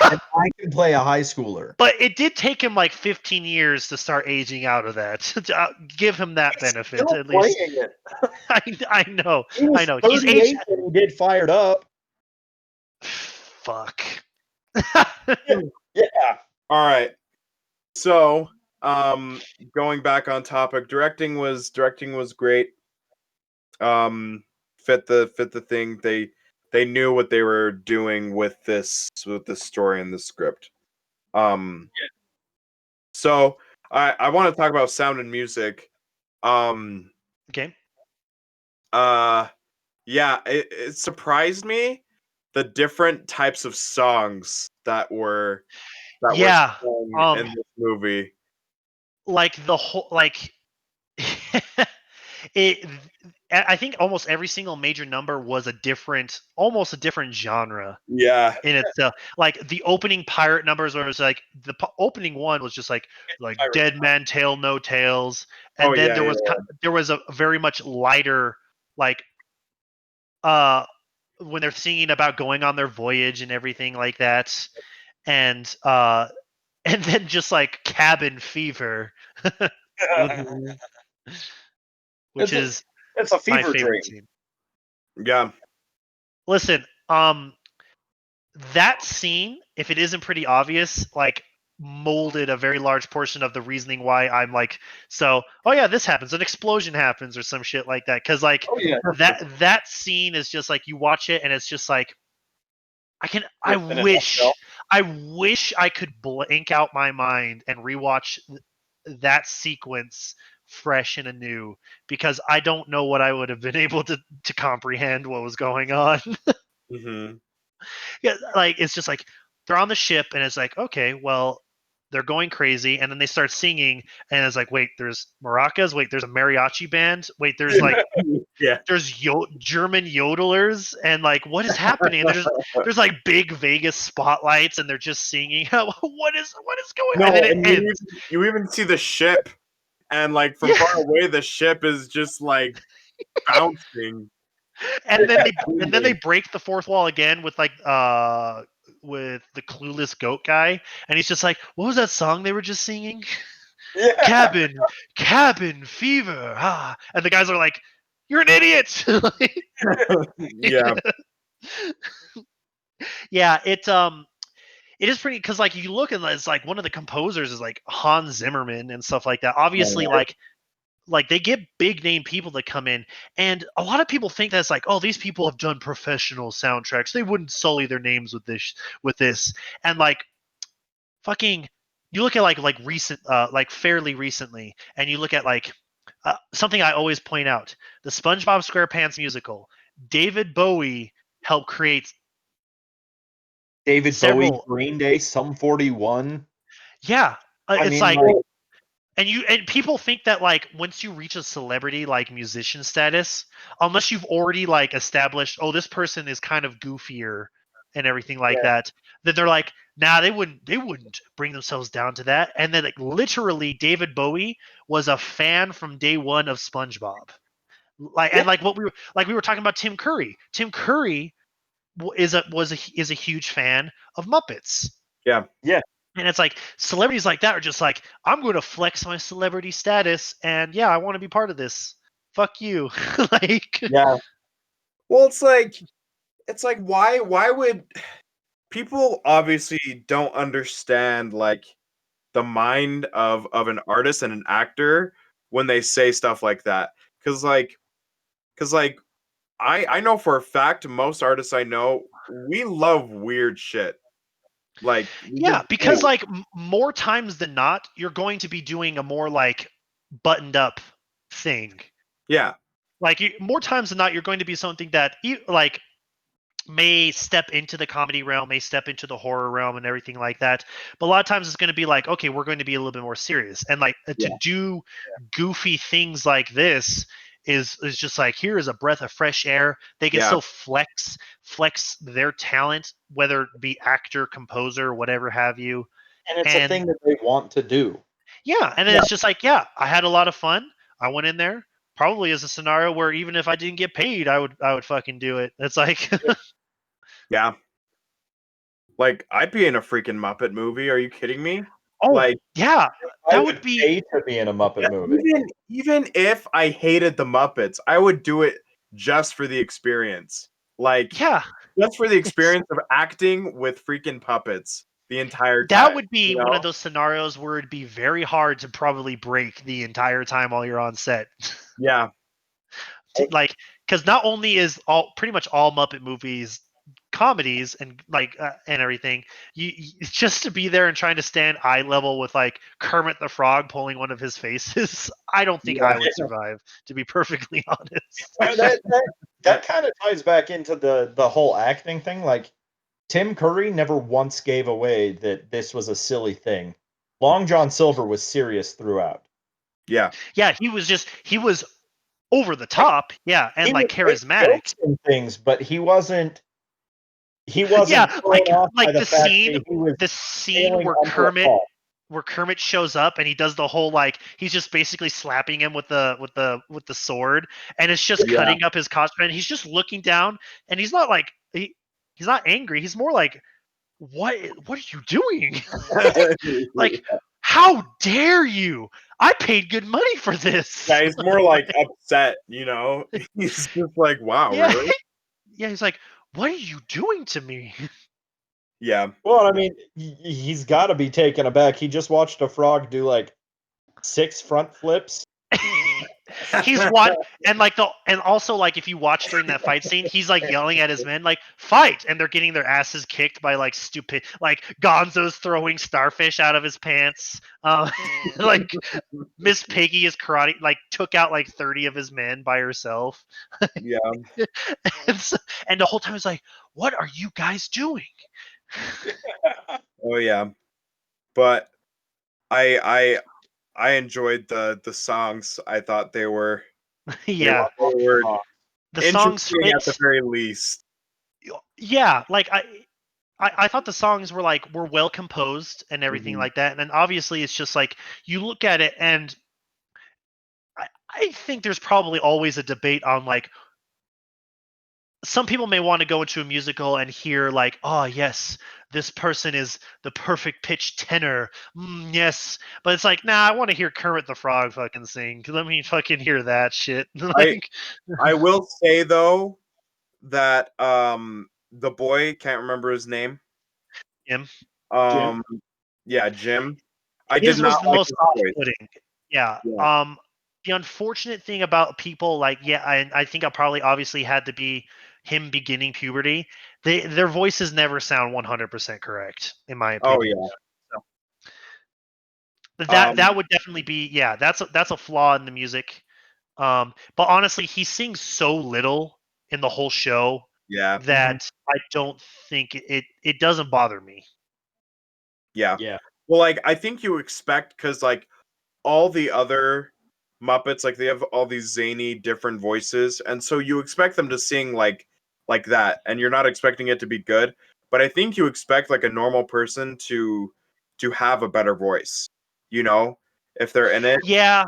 then I can play a high schooler. But it did take him like 15 years to start aging out of that. Give him that He's benefit still at least. playing it. I know, He I was know. He's aged. 38 when he did Fired Up. Fuck. Yeah. all right. So, going back on topic, directing was great. Um fit the thing. They knew what they were doing with this story and this script. Um so I want to talk about sound and music. Um Okay. uh yeah, it surprised me the different types of songs that were Yeah. sung Um. in this movie. Like the whole like. it. I think almost every single major number was almost a different genre Yeah. in itself. Like the opening pirate numbers, where it was like the opening one was just like Dead Man Tale No Tales, Oh and then yeah, yeah. there was a very much lighter like uh when they're singing about going on their voyage and everything like that, and and then just like Cabin Fever, Mhm. which is It's a my fever favorite dream. scene. Yeah. Listen, that scene, if it isn't pretty obvious, like molded a very large portion of the reasoning why I'm like, so oh yeah, this happens, an explosion happens or some shit like that. Cause like Oh yeah. that scene is just like you watch it and it's just like I In a nutshell. wish I could blank out my mind and rewatch that sequence fresh and anew because I don't know what I would have been able to comprehend what was going on. Hmm. Yeah, like it's just like they're on the ship and it's like, okay, well, They're going crazy, and then they start singing, and it's like, wait, there's maracas. Wait, there's a mariachi band. Wait, there's like Yeah. there's German yodelers, and like, what is happening? And there's like big Vegas spotlights, and they're just singing. What is going on? No, And then it and ends. you even see the ship, and like from Yeah, far away, the ship is just like bouncing. and then they Moving. break the fourth wall again with the clueless goat guy, and he's just like, what was that song they were just singing? Yeah. Cabin fever. Ah. And the guys are like, you're an idiot. Yeah, Yeah, it is pretty because like you look and it's like one of the composers is like Hans Zimmerman and stuff like that. Obviously, like they get big name people that come in, and a lot of people think that's like, oh, these people have done professional soundtracks. They wouldn't sully their names with this. And like fucking, you look at like recent, like fairly recently, and you look at like something I always point out: the SpongeBob SquarePants musical. David Bowie helped create David Bowie, several. Green Day, Sum 41. Yeah, I it's mean, like, like, and people think that like once you reach a celebrity like musician status, unless you've already like established, oh, this person is kind of goofier and everything like yeah. that, then they're like, nah, they wouldn't bring themselves down to that. And then like literally David Bowie was a fan from day one of SpongeBob. Like, Yeah. and like what we were talking about Tim Curry. Tim Curry is a huge fan of Muppets. yeah, Yeah. And it's like celebrities like that are just like, I'm going to flex my celebrity status, and yeah, I want to be part of this. Fuck you. Like, Yeah. well, it's like why would people obviously don't understand like the mind of an artist and an actor when they say stuff like that, because like I know for a fact most artists I know, we love weird shit, like we yeah, just because do. like more times than not, you're going to be doing a more like buttoned up thing. Yeah, Like more times than not, you're going to be something that like may step into the comedy realm, may step into the horror realm and everything like that. But a lot of times it's going to be like, okay, we're going to be a little bit more serious. And like to yeah, do goofy things like this is just like, here is a breath of fresh air. They can yeah, still flex their talent, whether it be actor, composer, whatever have you. And it's a And thing that they want to do. yeah, and then Yeah. it's just like, yeah, I had a lot of fun. I went in there probably as a scenario where even if I didn't get paid, I would fucking do it. It's like yeah. Like I'd be in a freaking Muppet movie. Are you kidding me? oh, Like, yeah, I that would would be pay to be in a yeah, Muppet movie. even if I hated the Muppets, I would do it just for the experience. Like yeah, just for the it's experience of acting with freaking puppets the entire that time. would be You one of know? those scenarios where it'd be very hard to probably break the entire time while you're on set. Yeah, Like, because not only is all pretty much all Muppet movies comedies and like and everything, just to be there and trying to stand eye level with like Kermit the Frog pulling one of his faces, I don't think yeah, I would survive, to be perfectly honest. That kind of ties back into the whole acting thing. Like Tim Curry never once gave away that this was a silly thing. Long John Silver was serious throughout. yeah, Yeah, he was over the Like top, yeah, and he like would make charismatic. jokes and things, but he Yeah, wasn't thrown off by like the fact that he was the scene failing where under a fault. Kermit shows up and he does the whole like he's just basically slapping him with the sword, and it's just yeah. cutting up his costume, and he's just looking down, and he's not like he's not angry, he's more like, what are you doing? Like, how dare you? I paid good money for Yeah, this. he's more like upset, you know? He's just like, wow, Yeah, really? yeah, he's like, what are you doing to me? Yeah. Well, I mean, he's got to be taken aback. He just watched a frog do like 6 front flips. He's one, and like and also like if you watch during that fight scene, he's like yelling at his men like, fight, and they're getting their asses kicked by like stupid, like Gonzo's throwing starfish out of his pants. Like Miss Piggy is karate, like took out like 30 of his men by herself. Yeah. and, so, and the whole time it's like, what are you guys doing? Oh yeah. But I enjoyed the songs. I thought they were Yeah, the songs interesting fit. at the very least. Yeah, like I thought the songs were well composed and everything Mhm. like that. And then obviously it's just like you look at it and I think there's probably always a debate on like some people may want to go into a musical and hear like, oh yes, this person is the perfect pitch tenor. Yes, but it's like, nah, I want to hear Kermit the Frog fucking sing. Let me fucking hear that shit. I Like, I will say though that the boy, can't remember his name. him. Jim. Um yeah, Jim. I did His was not the like most his voice. off-putting. Yeah. Yeah. The unfortunate thing about people like, yeah, I think I probably obviously had to be him beginning puberty. Their voices never sound 100% correct, in my Oh opinion. yeah. So that Um would definitely be, yeah, that's a flaw in the music. But honestly, he sings so little in the whole show yeah. that I don't think it doesn't bother me. Yeah. Yeah. Well, like I think you expect, cuz like all the other Muppets, like they have all these zany different voices, and so you expect them to sing like that, and you're not expecting it to be good. But I think you expect like a normal person to have a better voice, you know, if they're in it. Yeah,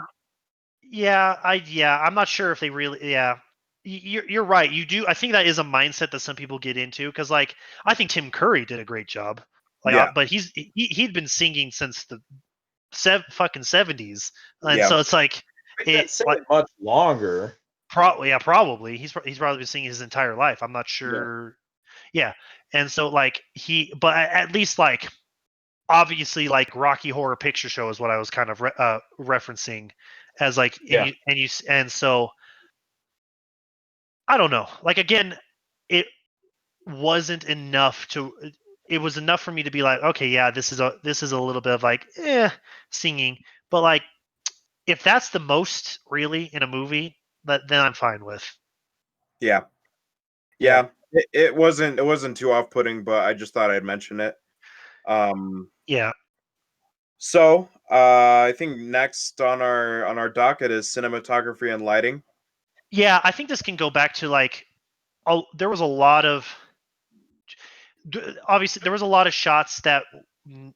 I'm not sure if they really. Yeah, you're right. You do. I think that is a mindset that some people get into because, like, I think Tim Curry did a great job. Like, Yeah, but he'd been singing since the fucking 70s, and yeah, so it's like He's been it like singing much longer. probably yeah probably he's probably been singing his entire life. I'm not Yeah. sure. Yeah, and so like but at least like obviously like Rocky Horror Picture Show is what I was kind of referencing as like Yeah. and so I don't know. Like again, it wasn't enough to. It was enough for me to be like, okay, yeah, this is a little bit of like, singing. But like, if that's the most really in a movie, then I'm fine with. yeah, Yeah. yeah. It wasn't too off putting, but I just thought I'd mention it. Um, Yeah, so I think next on our docket is cinematography and lighting. yeah. I think this can go back to like, there was a lot of obviously there was a lot of shots that, mm,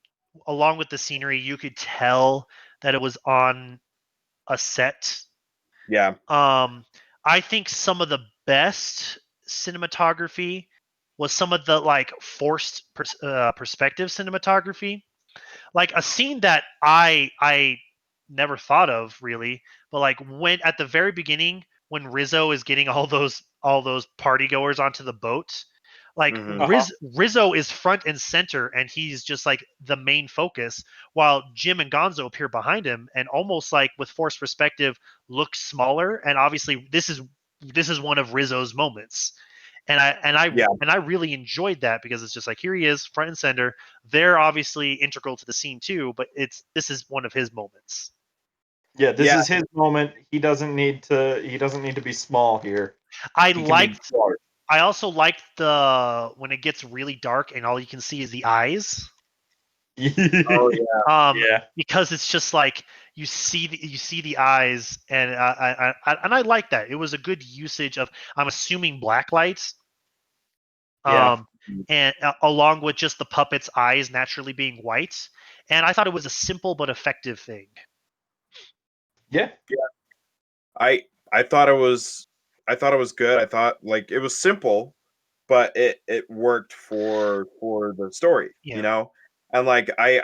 along with the scenery, you could tell that it was on a set. Yeah. Um, I think some of the best cinematography was some of the like forced perspective cinematography, like a scene that I never thought of really, but like when at the very beginning when Rizzo is getting all those party goers onto the boat, like Hmm. Rizzo is front and center and he's just like the main focus, while Jim and Gonzo appear behind him and almost like with forced perspective look smaller. And obviously this is one of Rizzo's moments, and Yeah. I really enjoyed that because it's just like here he is front and center. They're obviously integral to the scene too, but this is one of his moments. Yeah. This Yeah. is his moment. He doesn't need to. He doesn't need to be small here. I He can be liked. large. I also liked the when it gets really dark and all you can see is the eyes. Oh yeah. Um, Yeah. because it's just like you see the eyes, and I like that. It was a good usage of, I'm assuming, black lights. Yeah. Um, and along with just the puppet's eyes naturally being white, and I thought it was a simple but effective thing. Yeah. I I thought it was I thought it was good. I thought like it was simple, but it worked for the story, you Yeah. know? And like I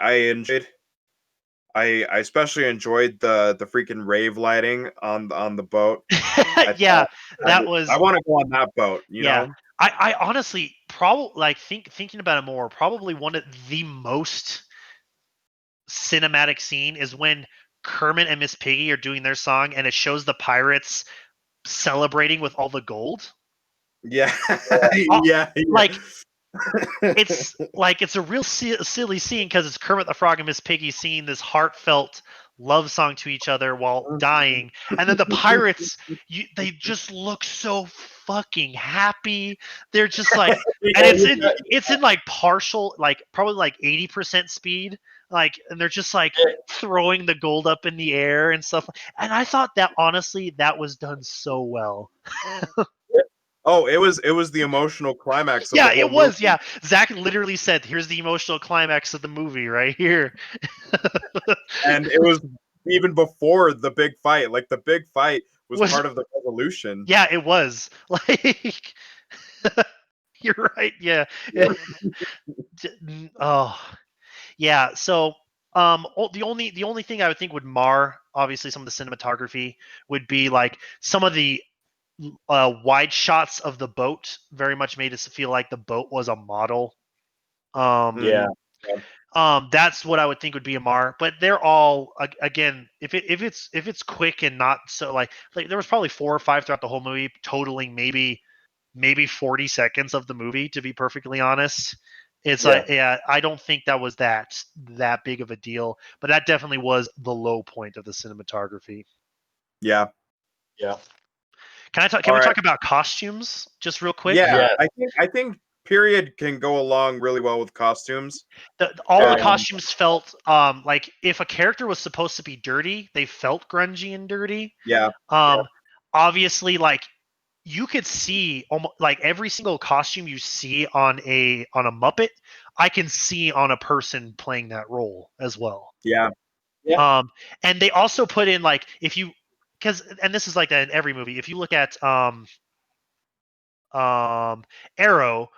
especially enjoyed the freaking rave lighting on the boat. I Yeah, thought that I was want to go on that boat, you yeah. know? I honestly probably like thinking about it more, probably one of the most cinematic scene is when Kermit and Miss Piggy are doing their song and it shows the pirates celebrating with all the gold. Yeah. Uh, Yeah, like yeah. it's a real silly scene because it's Kermit the Frog and Miss Piggy singing this heartfelt love song to each other while dying, and then the pirates, they just look so fucking happy. They're just like, and Yeah, it's in like partial, like probably like 80% speed, like, and they're just like throwing the gold up in the air and stuff. And I thought that honestly, that was done so well. Oh, it was the emotional climax of Yeah, the whole it was. movie. Yeah, Zach literally said, "Here's the emotional climax of the movie right here." And it was even before the big fight. Like the big fight was Was part of the resolution. yeah, it was like you're right. Yeah. Oh, yeah. So, the only thing I would think would mar obviously some of the cinematography would be like some of the wide shots of the boat. Very much made us feel like the boat was a model. Um, Yeah. that's what I would think would be a mar. But they're all again, if it's quick and not so like there was probably 4 or 5 throughout the whole movie, totaling maybe 40 seconds of the movie, to be perfectly honest. It's Yeah. like, yeah, I don't think that was that big of a deal, but that definitely was the low point of the cinematography. Yeah. Yeah. Can All we right. talk about costumes just real quick? Yeah. Yeah. I think period can go along really well with costumes. All the Yeah. costumes felt like if a character was supposed to be dirty, they felt grungy and dirty. Yeah. Um obviously, like, you could see almost like every single costume you see on a Muppet, I can see on a person playing that role as well. Yeah. Yeah. And they also put in like if you because and this is like that in every movie. If you look at Arrow,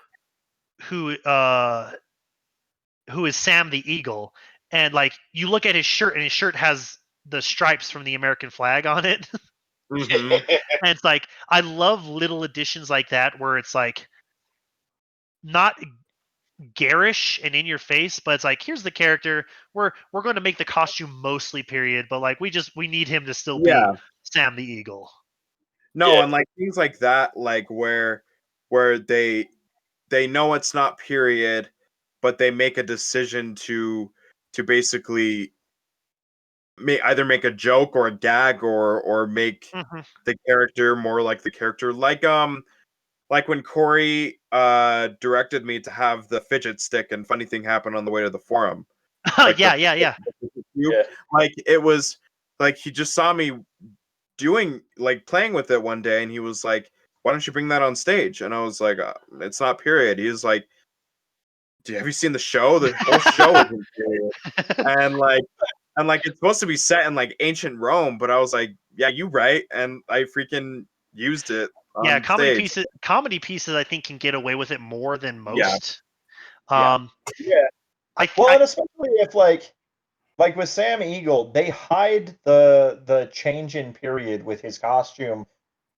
who uh who is Sam the Eagle, and like you look at his shirt and his shirt has the stripes from the American flag on it. Hmm. And it's like I love little additions like that where it's like not garish and in your face, but it's like here's the character. We're going to make the costume mostly period, but like we need him to still be Yeah. Sam the Eagle. No, and like things like that, like where they know it's not period, but they make a decision to basically either make a joke or a gag or make Mm-hmm. the character more like the character. Like when Corey directed me to have the fidget stick and funny thing happened on the way to the forum. Like Yeah, yeah, yeah. the cube. Yeah. Like it was like he just saw me doing like playing with it one day and he was like, why don't you bring that on stage? And I was like, it's not period. He was like, have you seen the show? The whole show isn't period. And like it's supposed to be set in like ancient Rome, but I was like, yeah, you right. And I freaking used it Yeah, on stage. comedy pieces I think can get away with it more than Yeah. most. Yeah. Um Yeah. I Well, I and especially if like with Sam Eagle, they hide the change in period with his costume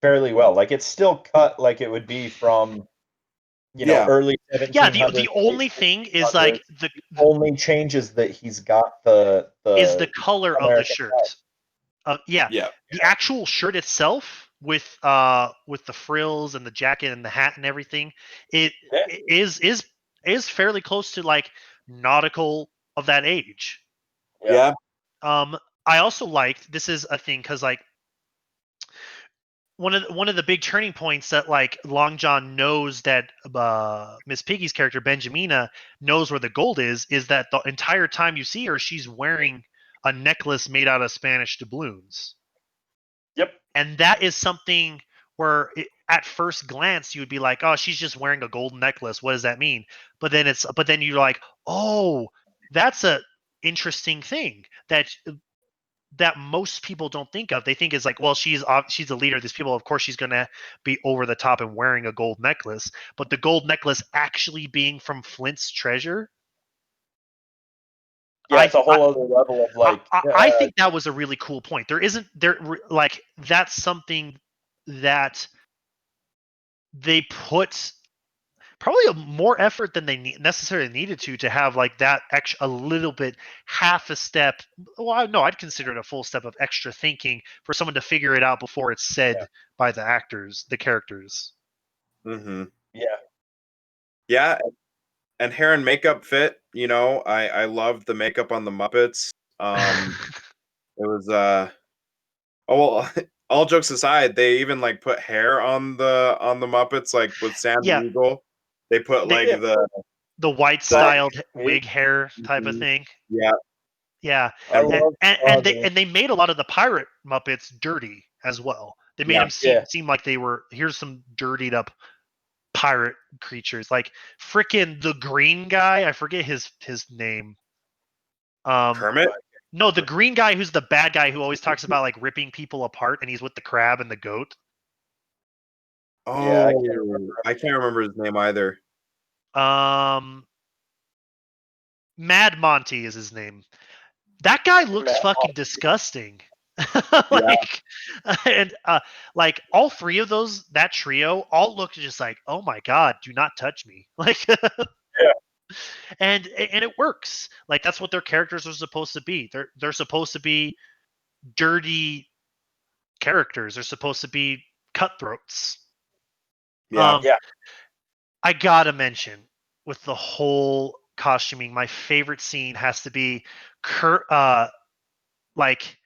fairly well. Like it's still cut like it would be from Yeah. early yeah, 1700s, the late only thing is like 1800s. Only changes that he's got the is the the color of the American flag. shirt. Yeah, Yeah. the actual shirt itself with the frills and the jacket and the hat and everything, it Yeah. is fairly close to like nautical of that age. Yeah. Yeah. Um, I also liked this is a thing because like one of the big turning points that like Long John knows that Miss Piggy's character Benjamina knows where the gold is that the entire time you see her, she's wearing a necklace made out of Spanish doubloons. Yep. And that is something where at first glance you would be like, oh, she's just wearing a golden necklace, what does that mean? But then you're like, oh, that's a interesting thing that most people don't think of. They think is like, well, she's a leader of these people, of course she's going to be over the top and wearing a gold necklace, but the gold necklace actually being from Flint's treasure. Yeah, I, it's a I whole other level of I think that was a really cool point. There isn't there like that's something that they put probably more effort than they necessarily needed to have like that extra a little bit half a step. Well, no, I'd consider it a full step of extra thinking for someone to figure it out before it's yeah. said by the actors, the characters. Hmm. Yeah. Yeah. And hair and makeup fit, I loved the makeup on the Muppets. It was oh well, all jokes aside, they even like put hair on the Muppets, like with Sam the Yeah, Eagle. They put they like Yeah. the white styled wig hair type of thing. Yeah. Yeah, I love and they made a lot of the pirate Muppets dirty as well. They made them seem like they were here's some dirtied up pirate creatures, like frickin' the green guy. I forget his name. Kermit? No, the green guy who's the bad guy who always talks about like ripping people apart, and he's with the crab and the goat. Oh, Yeah, I can't remember his name either. Mad Monty is his name. That guy looks fucking disgusting. like, and like all three of those, that trio, all look just like, oh my god, do not touch me. Like, and it works. Like that's what their characters are supposed to be. They're supposed to be dirty characters. They're supposed to be cutthroats. Yeah. I gotta mention with the whole costuming, my favorite scene has to be like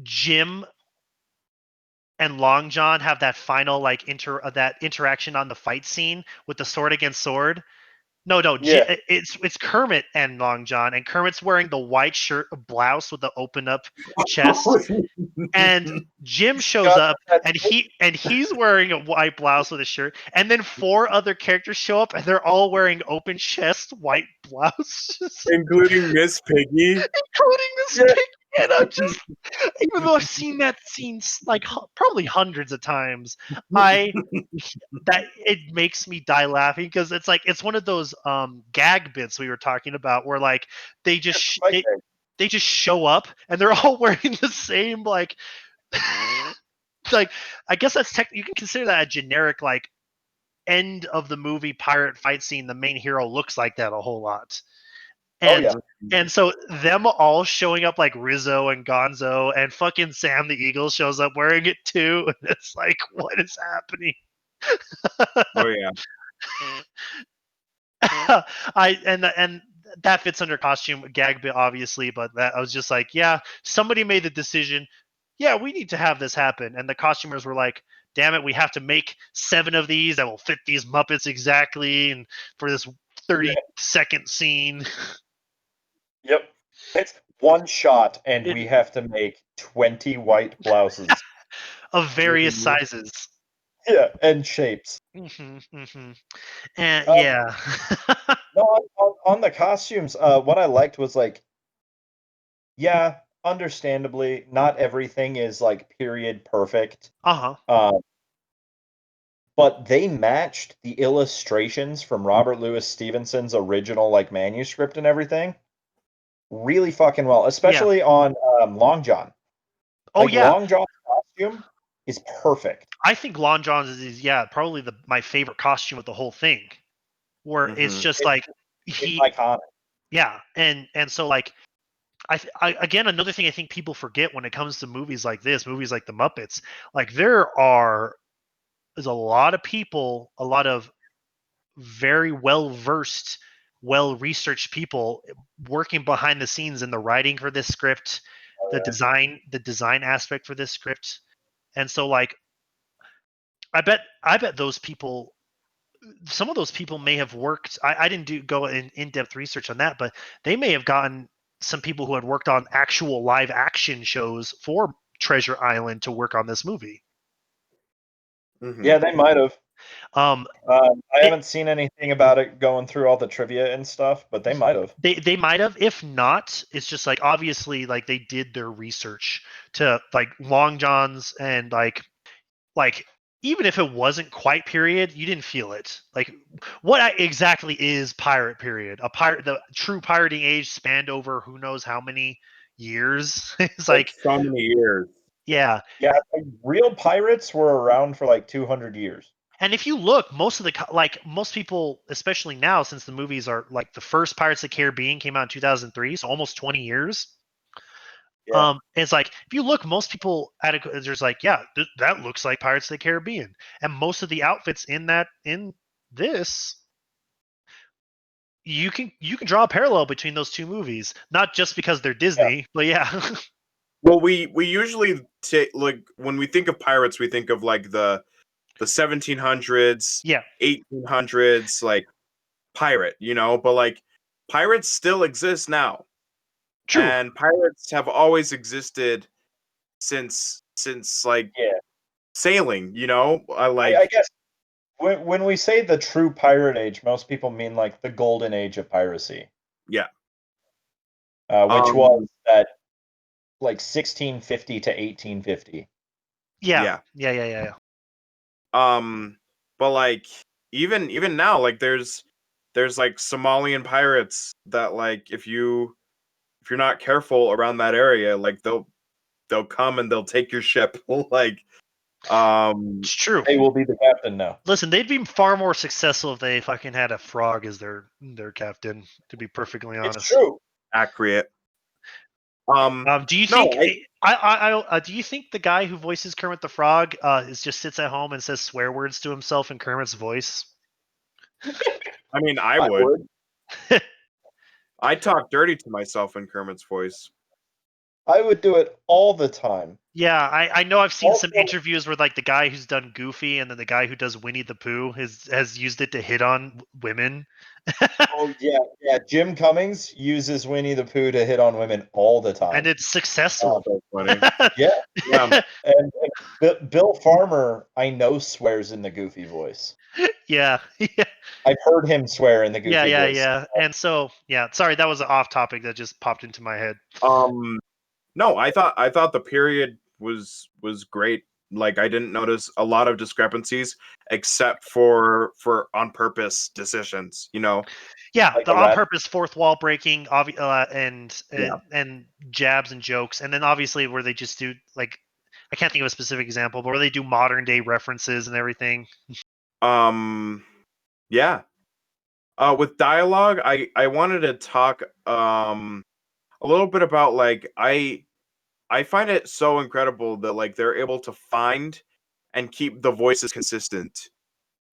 Jim and Long John have that final like that interaction on the fight scene with the sword against sword. No, it's Kermit and Long John, and Kermit's wearing the white shirt blouse with the open up chest, and Jim shows up and he's wearing a white blouse with a shirt, and then 4 other characters show up and they're all wearing open chest white blouses, including Miss Piggy. Piggy, and I'm just, even though I've seen that scene like probably hundreds of times, that it makes me die laughing because it's like it's one of those gag bits we were talking about where like they just they just show up and they're all wearing the same like like I guess that's you can consider that a generic like end of the movie pirate fight scene. The main hero looks like that a whole lot. And so them all showing up like Rizzo and Gonzo and fucking Sam the Eagle shows up wearing it too. And it's like, what is happening? Oh yeah. And that fits under costume gag bit obviously, but that I was just like, yeah, somebody made the decision. Yeah, we need to have this happen, and the costumers were like, damn it, we have to make 7 of these that will fit these Muppets exactly, and for this 30-second scene. Yep. It's one shot, and we have to make 20 white blouses of various sizes. Yeah, and shapes. And No, on the costumes, what I liked was like, yeah, understandably, not everything is like period perfect. But they matched the illustrations from Robert Louis Stevenson's original like manuscript and everything really fucking well, especially on Long John. Long John's costume is perfect. I think Long John's is probably my favorite costume of the whole thing, where it's just like it's iconic. Yeah, and so like I again, another thing I think people forget when it comes to movies like this, movies like the Muppets, like there's a lot of people, a lot of very well versed, well researched people working behind the scenes in the writing for this script, the design aspect for this script. And so like I bet those people, some of those people may have worked. I didn't go in-depth research on that, but they may have gotten some people who had worked on actual live action shows for Treasure Island to work on this movie. Yeah, they might have. I haven't seen anything about it going through all the trivia and stuff, but they might have. They might have. If not, it's just like obviously like they did their research to like Long John's and like even if it wasn't quite period, you didn't feel it. Like what exactly is pirate period? The true pirating age spanned over who knows how many years. It's like so many years. Yeah. Yeah, like, real pirates were around for like 200 years. And if you look, most people, especially now, since the movies are like the first Pirates of the Caribbean came out in 2003, so almost 20 years. Yeah. It's like if you look, most people there's like, that looks like Pirates of the Caribbean, and most of the outfits in this, you can draw a parallel between those two movies, not just because they're Disney, but yeah. Well, we usually take like when we think of pirates, we think of like the 1700s, 1800s, like pirate, but like pirates still exist now. True. And pirates have always existed since like Yeah. sailing, I guess when we say the true pirate age, most people mean like the golden age of piracy. Yeah. Which was at like 1650 to 1850. Yeah. But like even now, like there's like Somalian pirates that like if you're not careful around that area, like they'll come and they'll take your ship. Like It's true. They will be the captain now. Listen, they'd be far more successful if they fucking had a frog as their captain, to be perfectly honest. It's true. Accurate. Do you no, think do you think the guy who voices Kermit the Frog just sits at home and says swear words to himself in Kermit's voice? I mean, I would. I talk dirty to myself in Kermit's voice. I would do it all the time. Yeah, I know I've seen Also- some interviews where like the guy who's done Goofy and then the guy who does Winnie the Pooh has used it to hit on women. Oh yeah. Jim Cummings uses Winnie the Pooh to hit on women all the time. And it's successful. Oh, that's funny. Yeah. And Bill Farmer, I know, swears in the Goofy voice. Yeah. I've heard him swear in the Goofy voice. Yeah. And so, sorry, that was an off topic that just popped into my head. No, I thought the period was great. Like I didn't notice a lot of discrepancies except for on purpose decisions, Yeah, Like the the on rat- purpose fourth wall breaking, and jabs and jokes, and then obviously where they just do like, I can't think of a specific example, but where they do modern day references and everything. Yeah. With dialogue, I wanted to talk a little bit about like I find it so incredible that like they're able to find and keep the voices consistent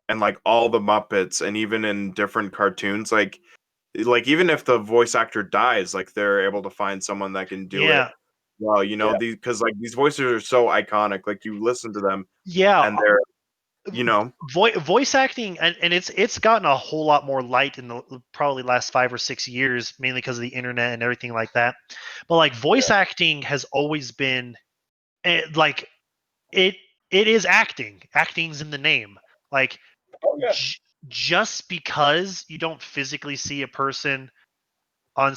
and like all the Muppets and even in different cartoons like even if the voice actor dies like they're able to find someone that can do it well, these because like these voices are so iconic, like you listen to them and they're voice acting, and it's gotten a whole lot more light in the probably last 5 or 6 years, mainly because of the internet and everything like that. But like voice acting has always been like it is acting. Acting's in the name. Like just because you don't physically see a person on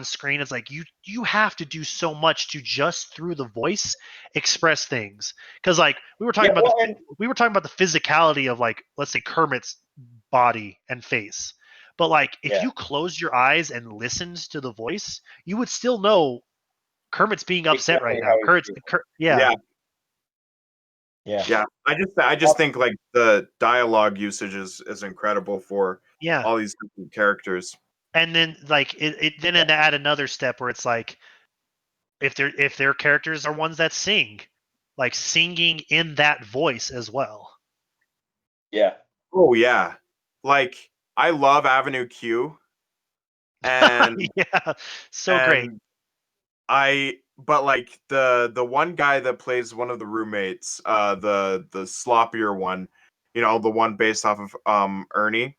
screen, it's like you have to do so much to just through the voice express things, because like we were talking about the physicality of like, let's say, Kermit's body and face, but like if you closed your eyes and listened to the voice, you would still know Kermit's being upset right now. Yeah. I just think like the dialogue usage is incredible for all these different characters. And then like it then add another step where it's like if their characters are ones that sing, like singing in that voice as well. Yeah. Oh yeah. Like I love Avenue Q. And great. But like the one guy that plays one of the roommates, the sloppier one, the one based off of Ernie.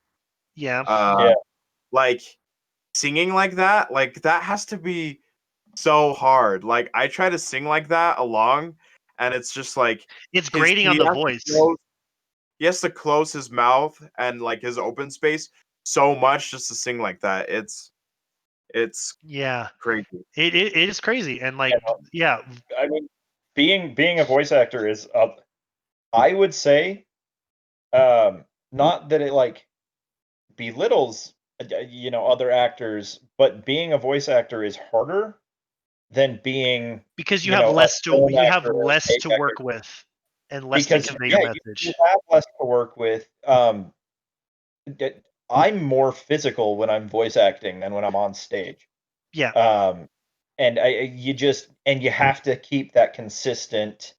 Like singing like that has to be so hard. Like I try to sing like that along, and it's just like it's grating on the voice. He has to close his mouth and like his open space so much just to sing like that. It's crazy. It is crazy, and like I mean, being a voice actor is I would say, not that it like belittles other actors, but being a voice actor is harder than being, because you have less to work with and less to convey your message. You have less to work with. I'm more physical when I'm voice acting than when I'm on stage. And you have to keep that consistent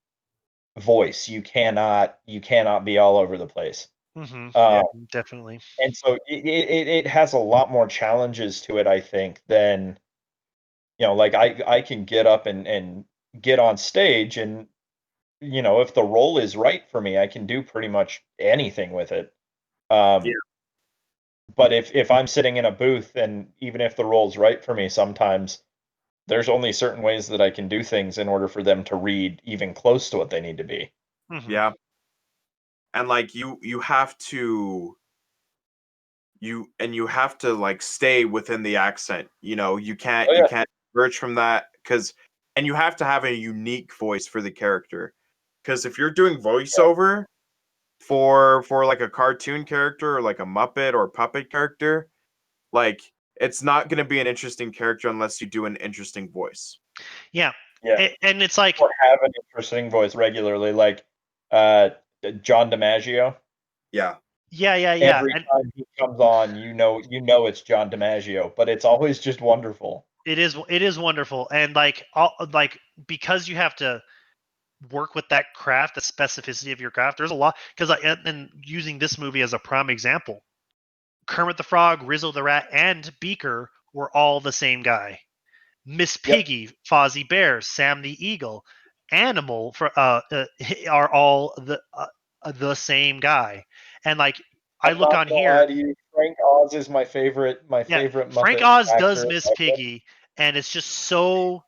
voice. You cannot be all over the place. Definitely. And so it has a lot more challenges to it, I think, than like I can get up and get on stage, and if the role is right for me, I can do pretty much anything with it. But if I'm sitting in a booth, and even if the role's right for me, sometimes there's only certain ways that I can do things in order for them to read even close to what they need to be. Mhm. Yeah. And like you have to you have to like stay within the accent. You can't Oh you yeah, can't diverge from that, and you have to have a unique voice for the character. Because if you're doing voiceover for like a cartoon character or like a Muppet or puppet character, like it's not going to be an interesting character unless you do an interesting voice. Yeah. yeah. And it's like, Or have an interesting voice regularly, like uh, John DiMaggio. Yeah. yeah. Every And time he comes on, you know it's John DiMaggio, but it's always just wonderful. it is wonderful. And like because you have to work with that craft, the specificity of your craft, there's a lot. Because and using this movie as a prime example, Kermit the Frog, Rizzo the Rat, and Beaker were all the same guy. Miss Yep. Piggy, Fozzie Bear, Sam the Eagle, Animal are all the same guy. And like I I'm look not on gonna lie here, to you. Frank Oz is my favorite. My yeah, favorite Frank Muppet Oz does actor. Miss Piggy, and it's just so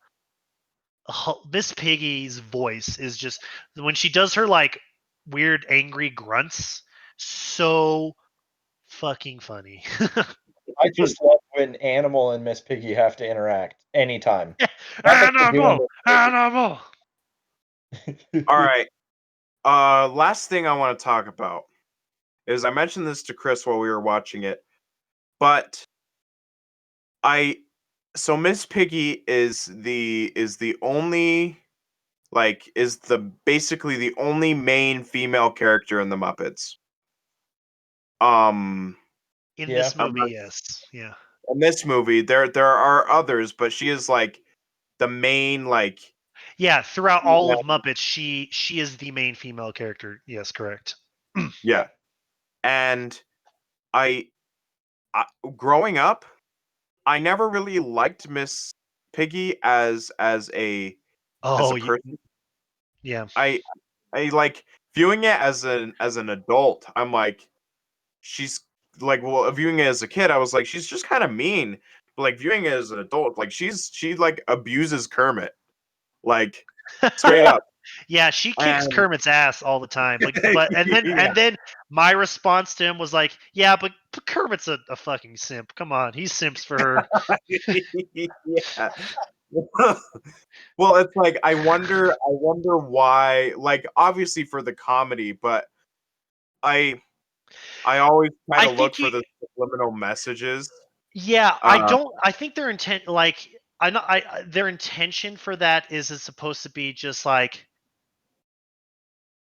Miss Piggy's voice is just when she does her like weird angry grunts, so fucking funny. I just love when Animal and Miss Piggy have to interact anytime. Nothing to do in Animal, animal. this All movie. right. Last thing I want to talk about is I mentioned this to Chris while we were watching it, but I so Miss Piggy is the only is the basically the only main female character in the Muppets. Um In Yeah. this I'm movie, not- yes, yeah. in this movie there are others, but she is like the main Yeah, throughout all of female. Muppets, she is the main female character. Yes, correct. Yeah. And I, I growing up, I never really liked Miss Piggy as a Oh, person. yeah. I I like viewing it as an adult. I'm like, she's well, viewing it as a kid, I was like, she's just kind of mean. But like viewing it as an adult, like she like abuses Kermit, like straight Yeah. up. Yeah, she kicks And Kermit's ass all the time. But and then yeah, and then my response to him was like, "Yeah, but Kermit's a fucking simp. Come on, he simps for her." yeah. Well, it's like I wonder why. Like obviously for the comedy, but I I always try I to look think for the subliminal messages. yeah, I Uh, don't. I think their intent, like, I know, their intention for that is it's supposed to be just like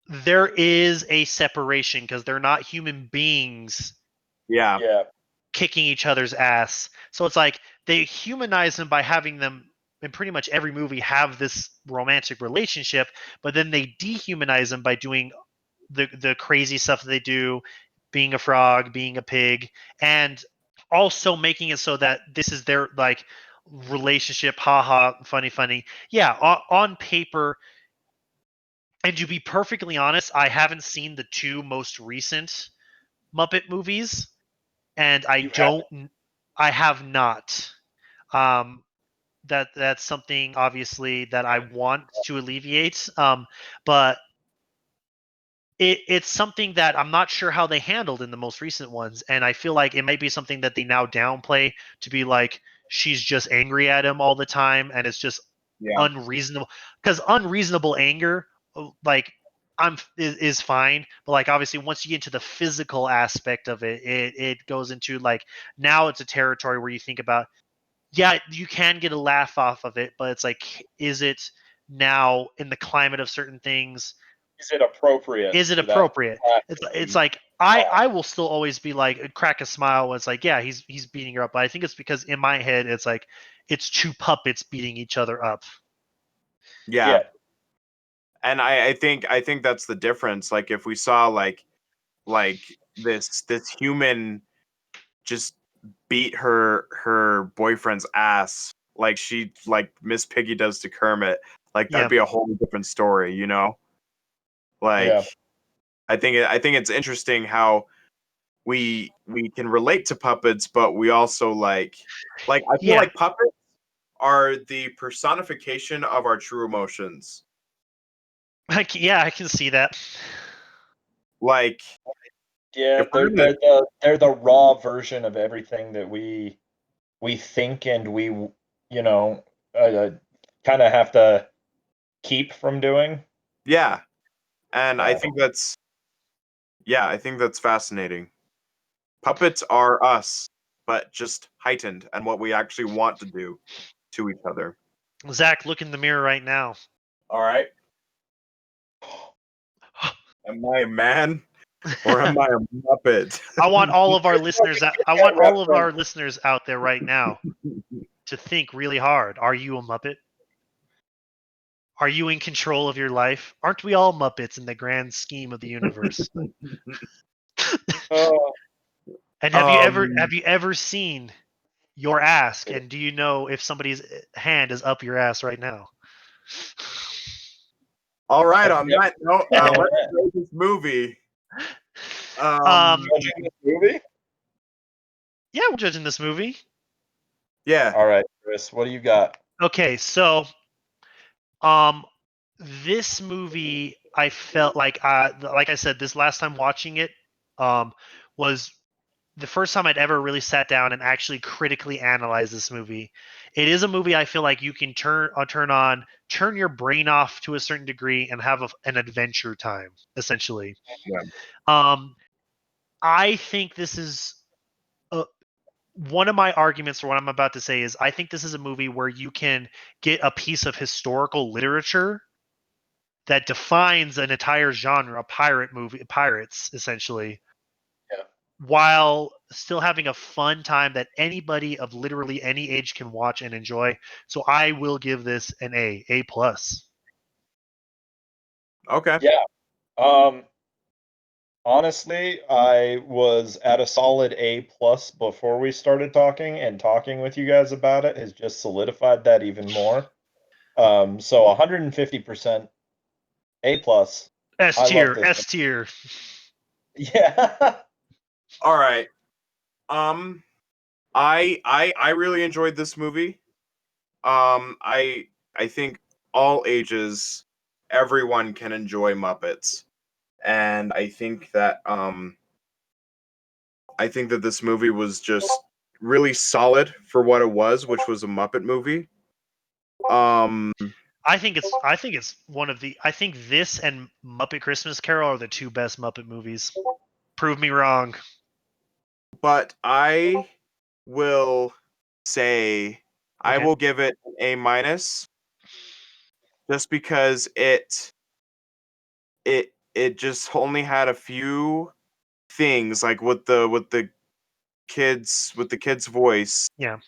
there is a separation because they're not human beings yeah, Yeah. kicking each other's ass. So it's like they humanize them by having them in pretty much every movie have this romantic relationship, but then they dehumanize them by doing the crazy stuff that they do, being a frog, being a pig, and also making it so that this is their like relationship, haha, funny. Yeah, on paper, and to be perfectly honest, I haven't seen the two most recent Muppet movies, and You haven't. I have not. Um, that's something obviously that I want to alleviate. But it's something that I'm not sure how they handled in the most recent ones, and I feel like it might be something that they now downplay to be like she's just angry at him all the time, and it's just yeah, unreasonable. Because unreasonable anger, like is fine, but like obviously once you get into the physical aspect of it, it goes into like now it's a territory where you think about yeah, you can get a laugh off of it, but it's like is it now in the climate of certain things, Is it appropriate is it for that appropriate? class It's to it's be like taught? I will still always be like crack a smile when it's like yeah he's beating her up, but I think it's because in my head it's like it's two puppets beating each other up. yeah. Yeah. And I think that's the difference. Like if we saw this human just beat her boyfriend's ass like Miss Piggy does to Kermit, like that'd Yeah, be a whole different story. Like Yeah. I think it's interesting how we can relate to puppets, but we also like I feel Yeah. like puppets are the personification of our true emotions. I can see that. Like Yeah, if we're gonna, they're the raw version of everything that we think and we kind of have to keep from doing. yeah, and Yeah. I think that's fascinating. Puppets are us, but just heightened and what we actually want to do to each other. Zach, look in the mirror right now. All right. Am I a man or am I a Muppet? I want all of our listeners out there right now to think really hard. Are you a Muppet? Are you in control of your life? Aren't we all Muppets in the grand scheme of the universe? Oh, And have Um, you ever seen your ass? And do you know if somebody's hand is up your ass right now? all right. have On you that note, ever- let's rate this movie. watching this movie? Yeah, we're judging this movie. Yeah. All right, Chris, what do you got? Okay, so um this movie I felt like I said, this last time watching it was the first time I'd ever really sat down and actually critically analyzed this movie. It is a movie I feel like you can turn your brain off to a certain degree and have an adventure time, essentially. Yeah. I think this is one of my arguments for what I'm about to say is I think this is a movie where you can get a piece of historical literature that defines an entire genre, pirates, essentially, Yeah. while still having a fun time that anybody of literally any age can watch and enjoy. So I will give this an A plus. Okay. Yeah. Honestly, I was at a solid A plus before we started talking, and talking with you guys about it has just solidified that even more. So 150% A plus. I love this S tier. one. Yeah. All right. Um, I really enjoyed this movie. I think all ages, everyone can enjoy Muppets, and I think that this movie was just really solid for what it was, which was a Muppet movie. Um, I think it's one of the. I think this and Muppet Christmas Carol are the two best Muppet movies. Prove me wrong. but I will say I Okay. will give it an A minus just because it just only had a few things like with the kids voice Yeah.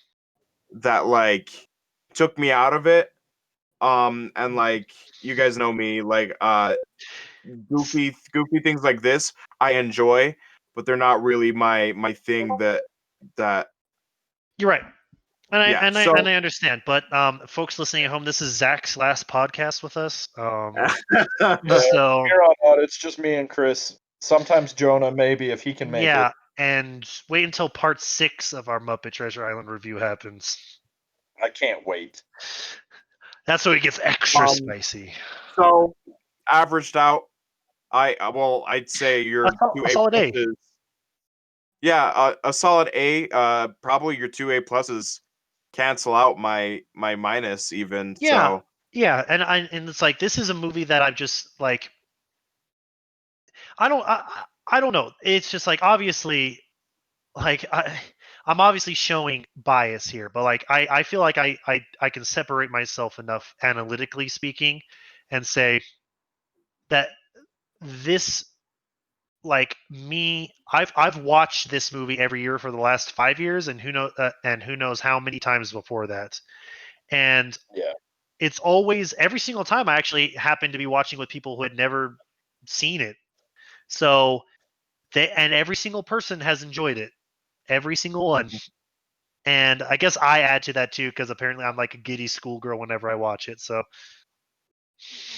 that took me out of it. And like you guys know me, goofy things like this I enjoy, but they're not really my thing that You're right. yeah. So I understand, but folks listening at home, this is Zach's last podcast with us. Yeah, So here on out, it's just me and Chris. Sometimes Jonah, maybe, if he can make yeah, it. and wait until part 6 of our Muppet Treasure Island review happens. I can't wait. That's when it gets extra um spicy. so averaged out, I'd say your two A A solid A. pluses. Yeah, a solid A. Probably your two A pluses cancel out my minus even. Yeah, So yeah, and it's like this is a movie that I've just like I don't know. It's just like obviously like I'm obviously showing bias here, but like I feel like I can separate myself enough analytically speaking and say that this like me I've watched this movie every year for the last 5 years and who knows how many times before that. And Yeah. it's always every single time I actually happen to be watching with people who had never seen it. So every single person has enjoyed it. Every single one. And I guess I add to that too because apparently I'm like a giddy schoolgirl whenever I watch it. So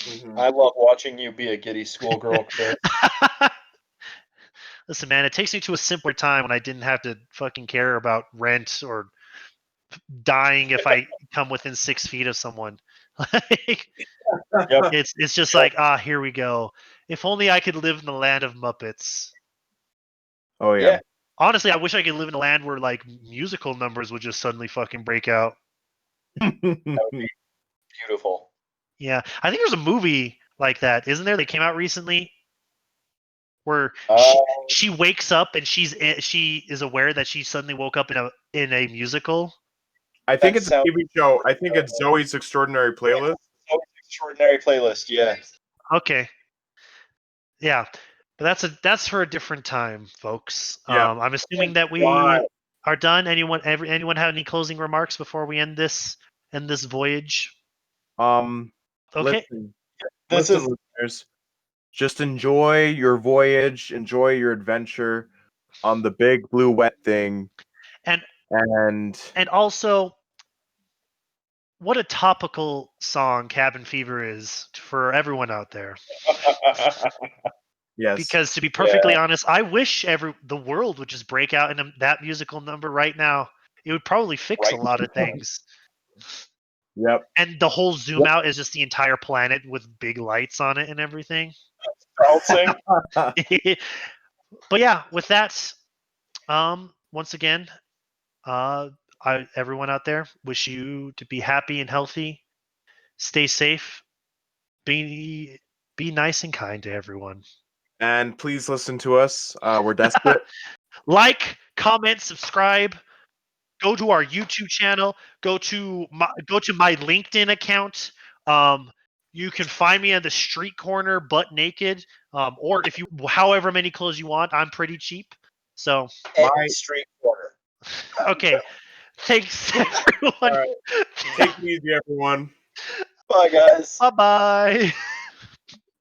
mhm. I love watching you be a giddy schoolgirl, Chris. Listen, man, it takes me to a simpler time when I didn't have to fucking care about rent or dying if I come within 6 feet of someone. Like, Yep. it's just Yep. like, here we go. If only I could live in the land of Muppets. Oh Yeah. yeah. Honestly, I wish I could live in a land where like musical numbers would just suddenly fucking break out. Beautiful. Yeah, I think there's a movie like that, isn't there? That came out recently where Uh, she wakes up and she is aware that she suddenly woke up in a musical. I think That it's a sounds- TV show. I think it's Zoe's Extraordinary Playlist. Extraordinary playlist. Yeah. Okay, yeah, but that's for a different time, folks. Yeah. I'm assuming that we Why? are done. Anyone have any closing remarks before we end this voyage? Okay. Okay. This Listen, is listeners. Just enjoy your voyage, enjoy your adventure on the big blue wet thing, And and also, what a topical song Cabin Fever is for everyone out there. yes, Because to be perfectly honest, I wish the world would just break out in that musical number right now. It would probably fix a Right. lot of things. yep. And the whole zoom out is just the entire planet with big lights on it and everything. Bouncing. But yeah, with that, once again, everyone out there, wish you to be happy and healthy, stay safe, be nice and kind to everyone. And please listen to us. We're desperate. Like, comment, subscribe. Go to our YouTube channel. Go to my LinkedIn account. You can find me on the street corner, butt naked. Or if you, however many clothes you want, I'm pretty cheap. So, Any street corner. okay. Thanks, everyone. All right. Take it easy, everyone. Bye, guys. Bye bye.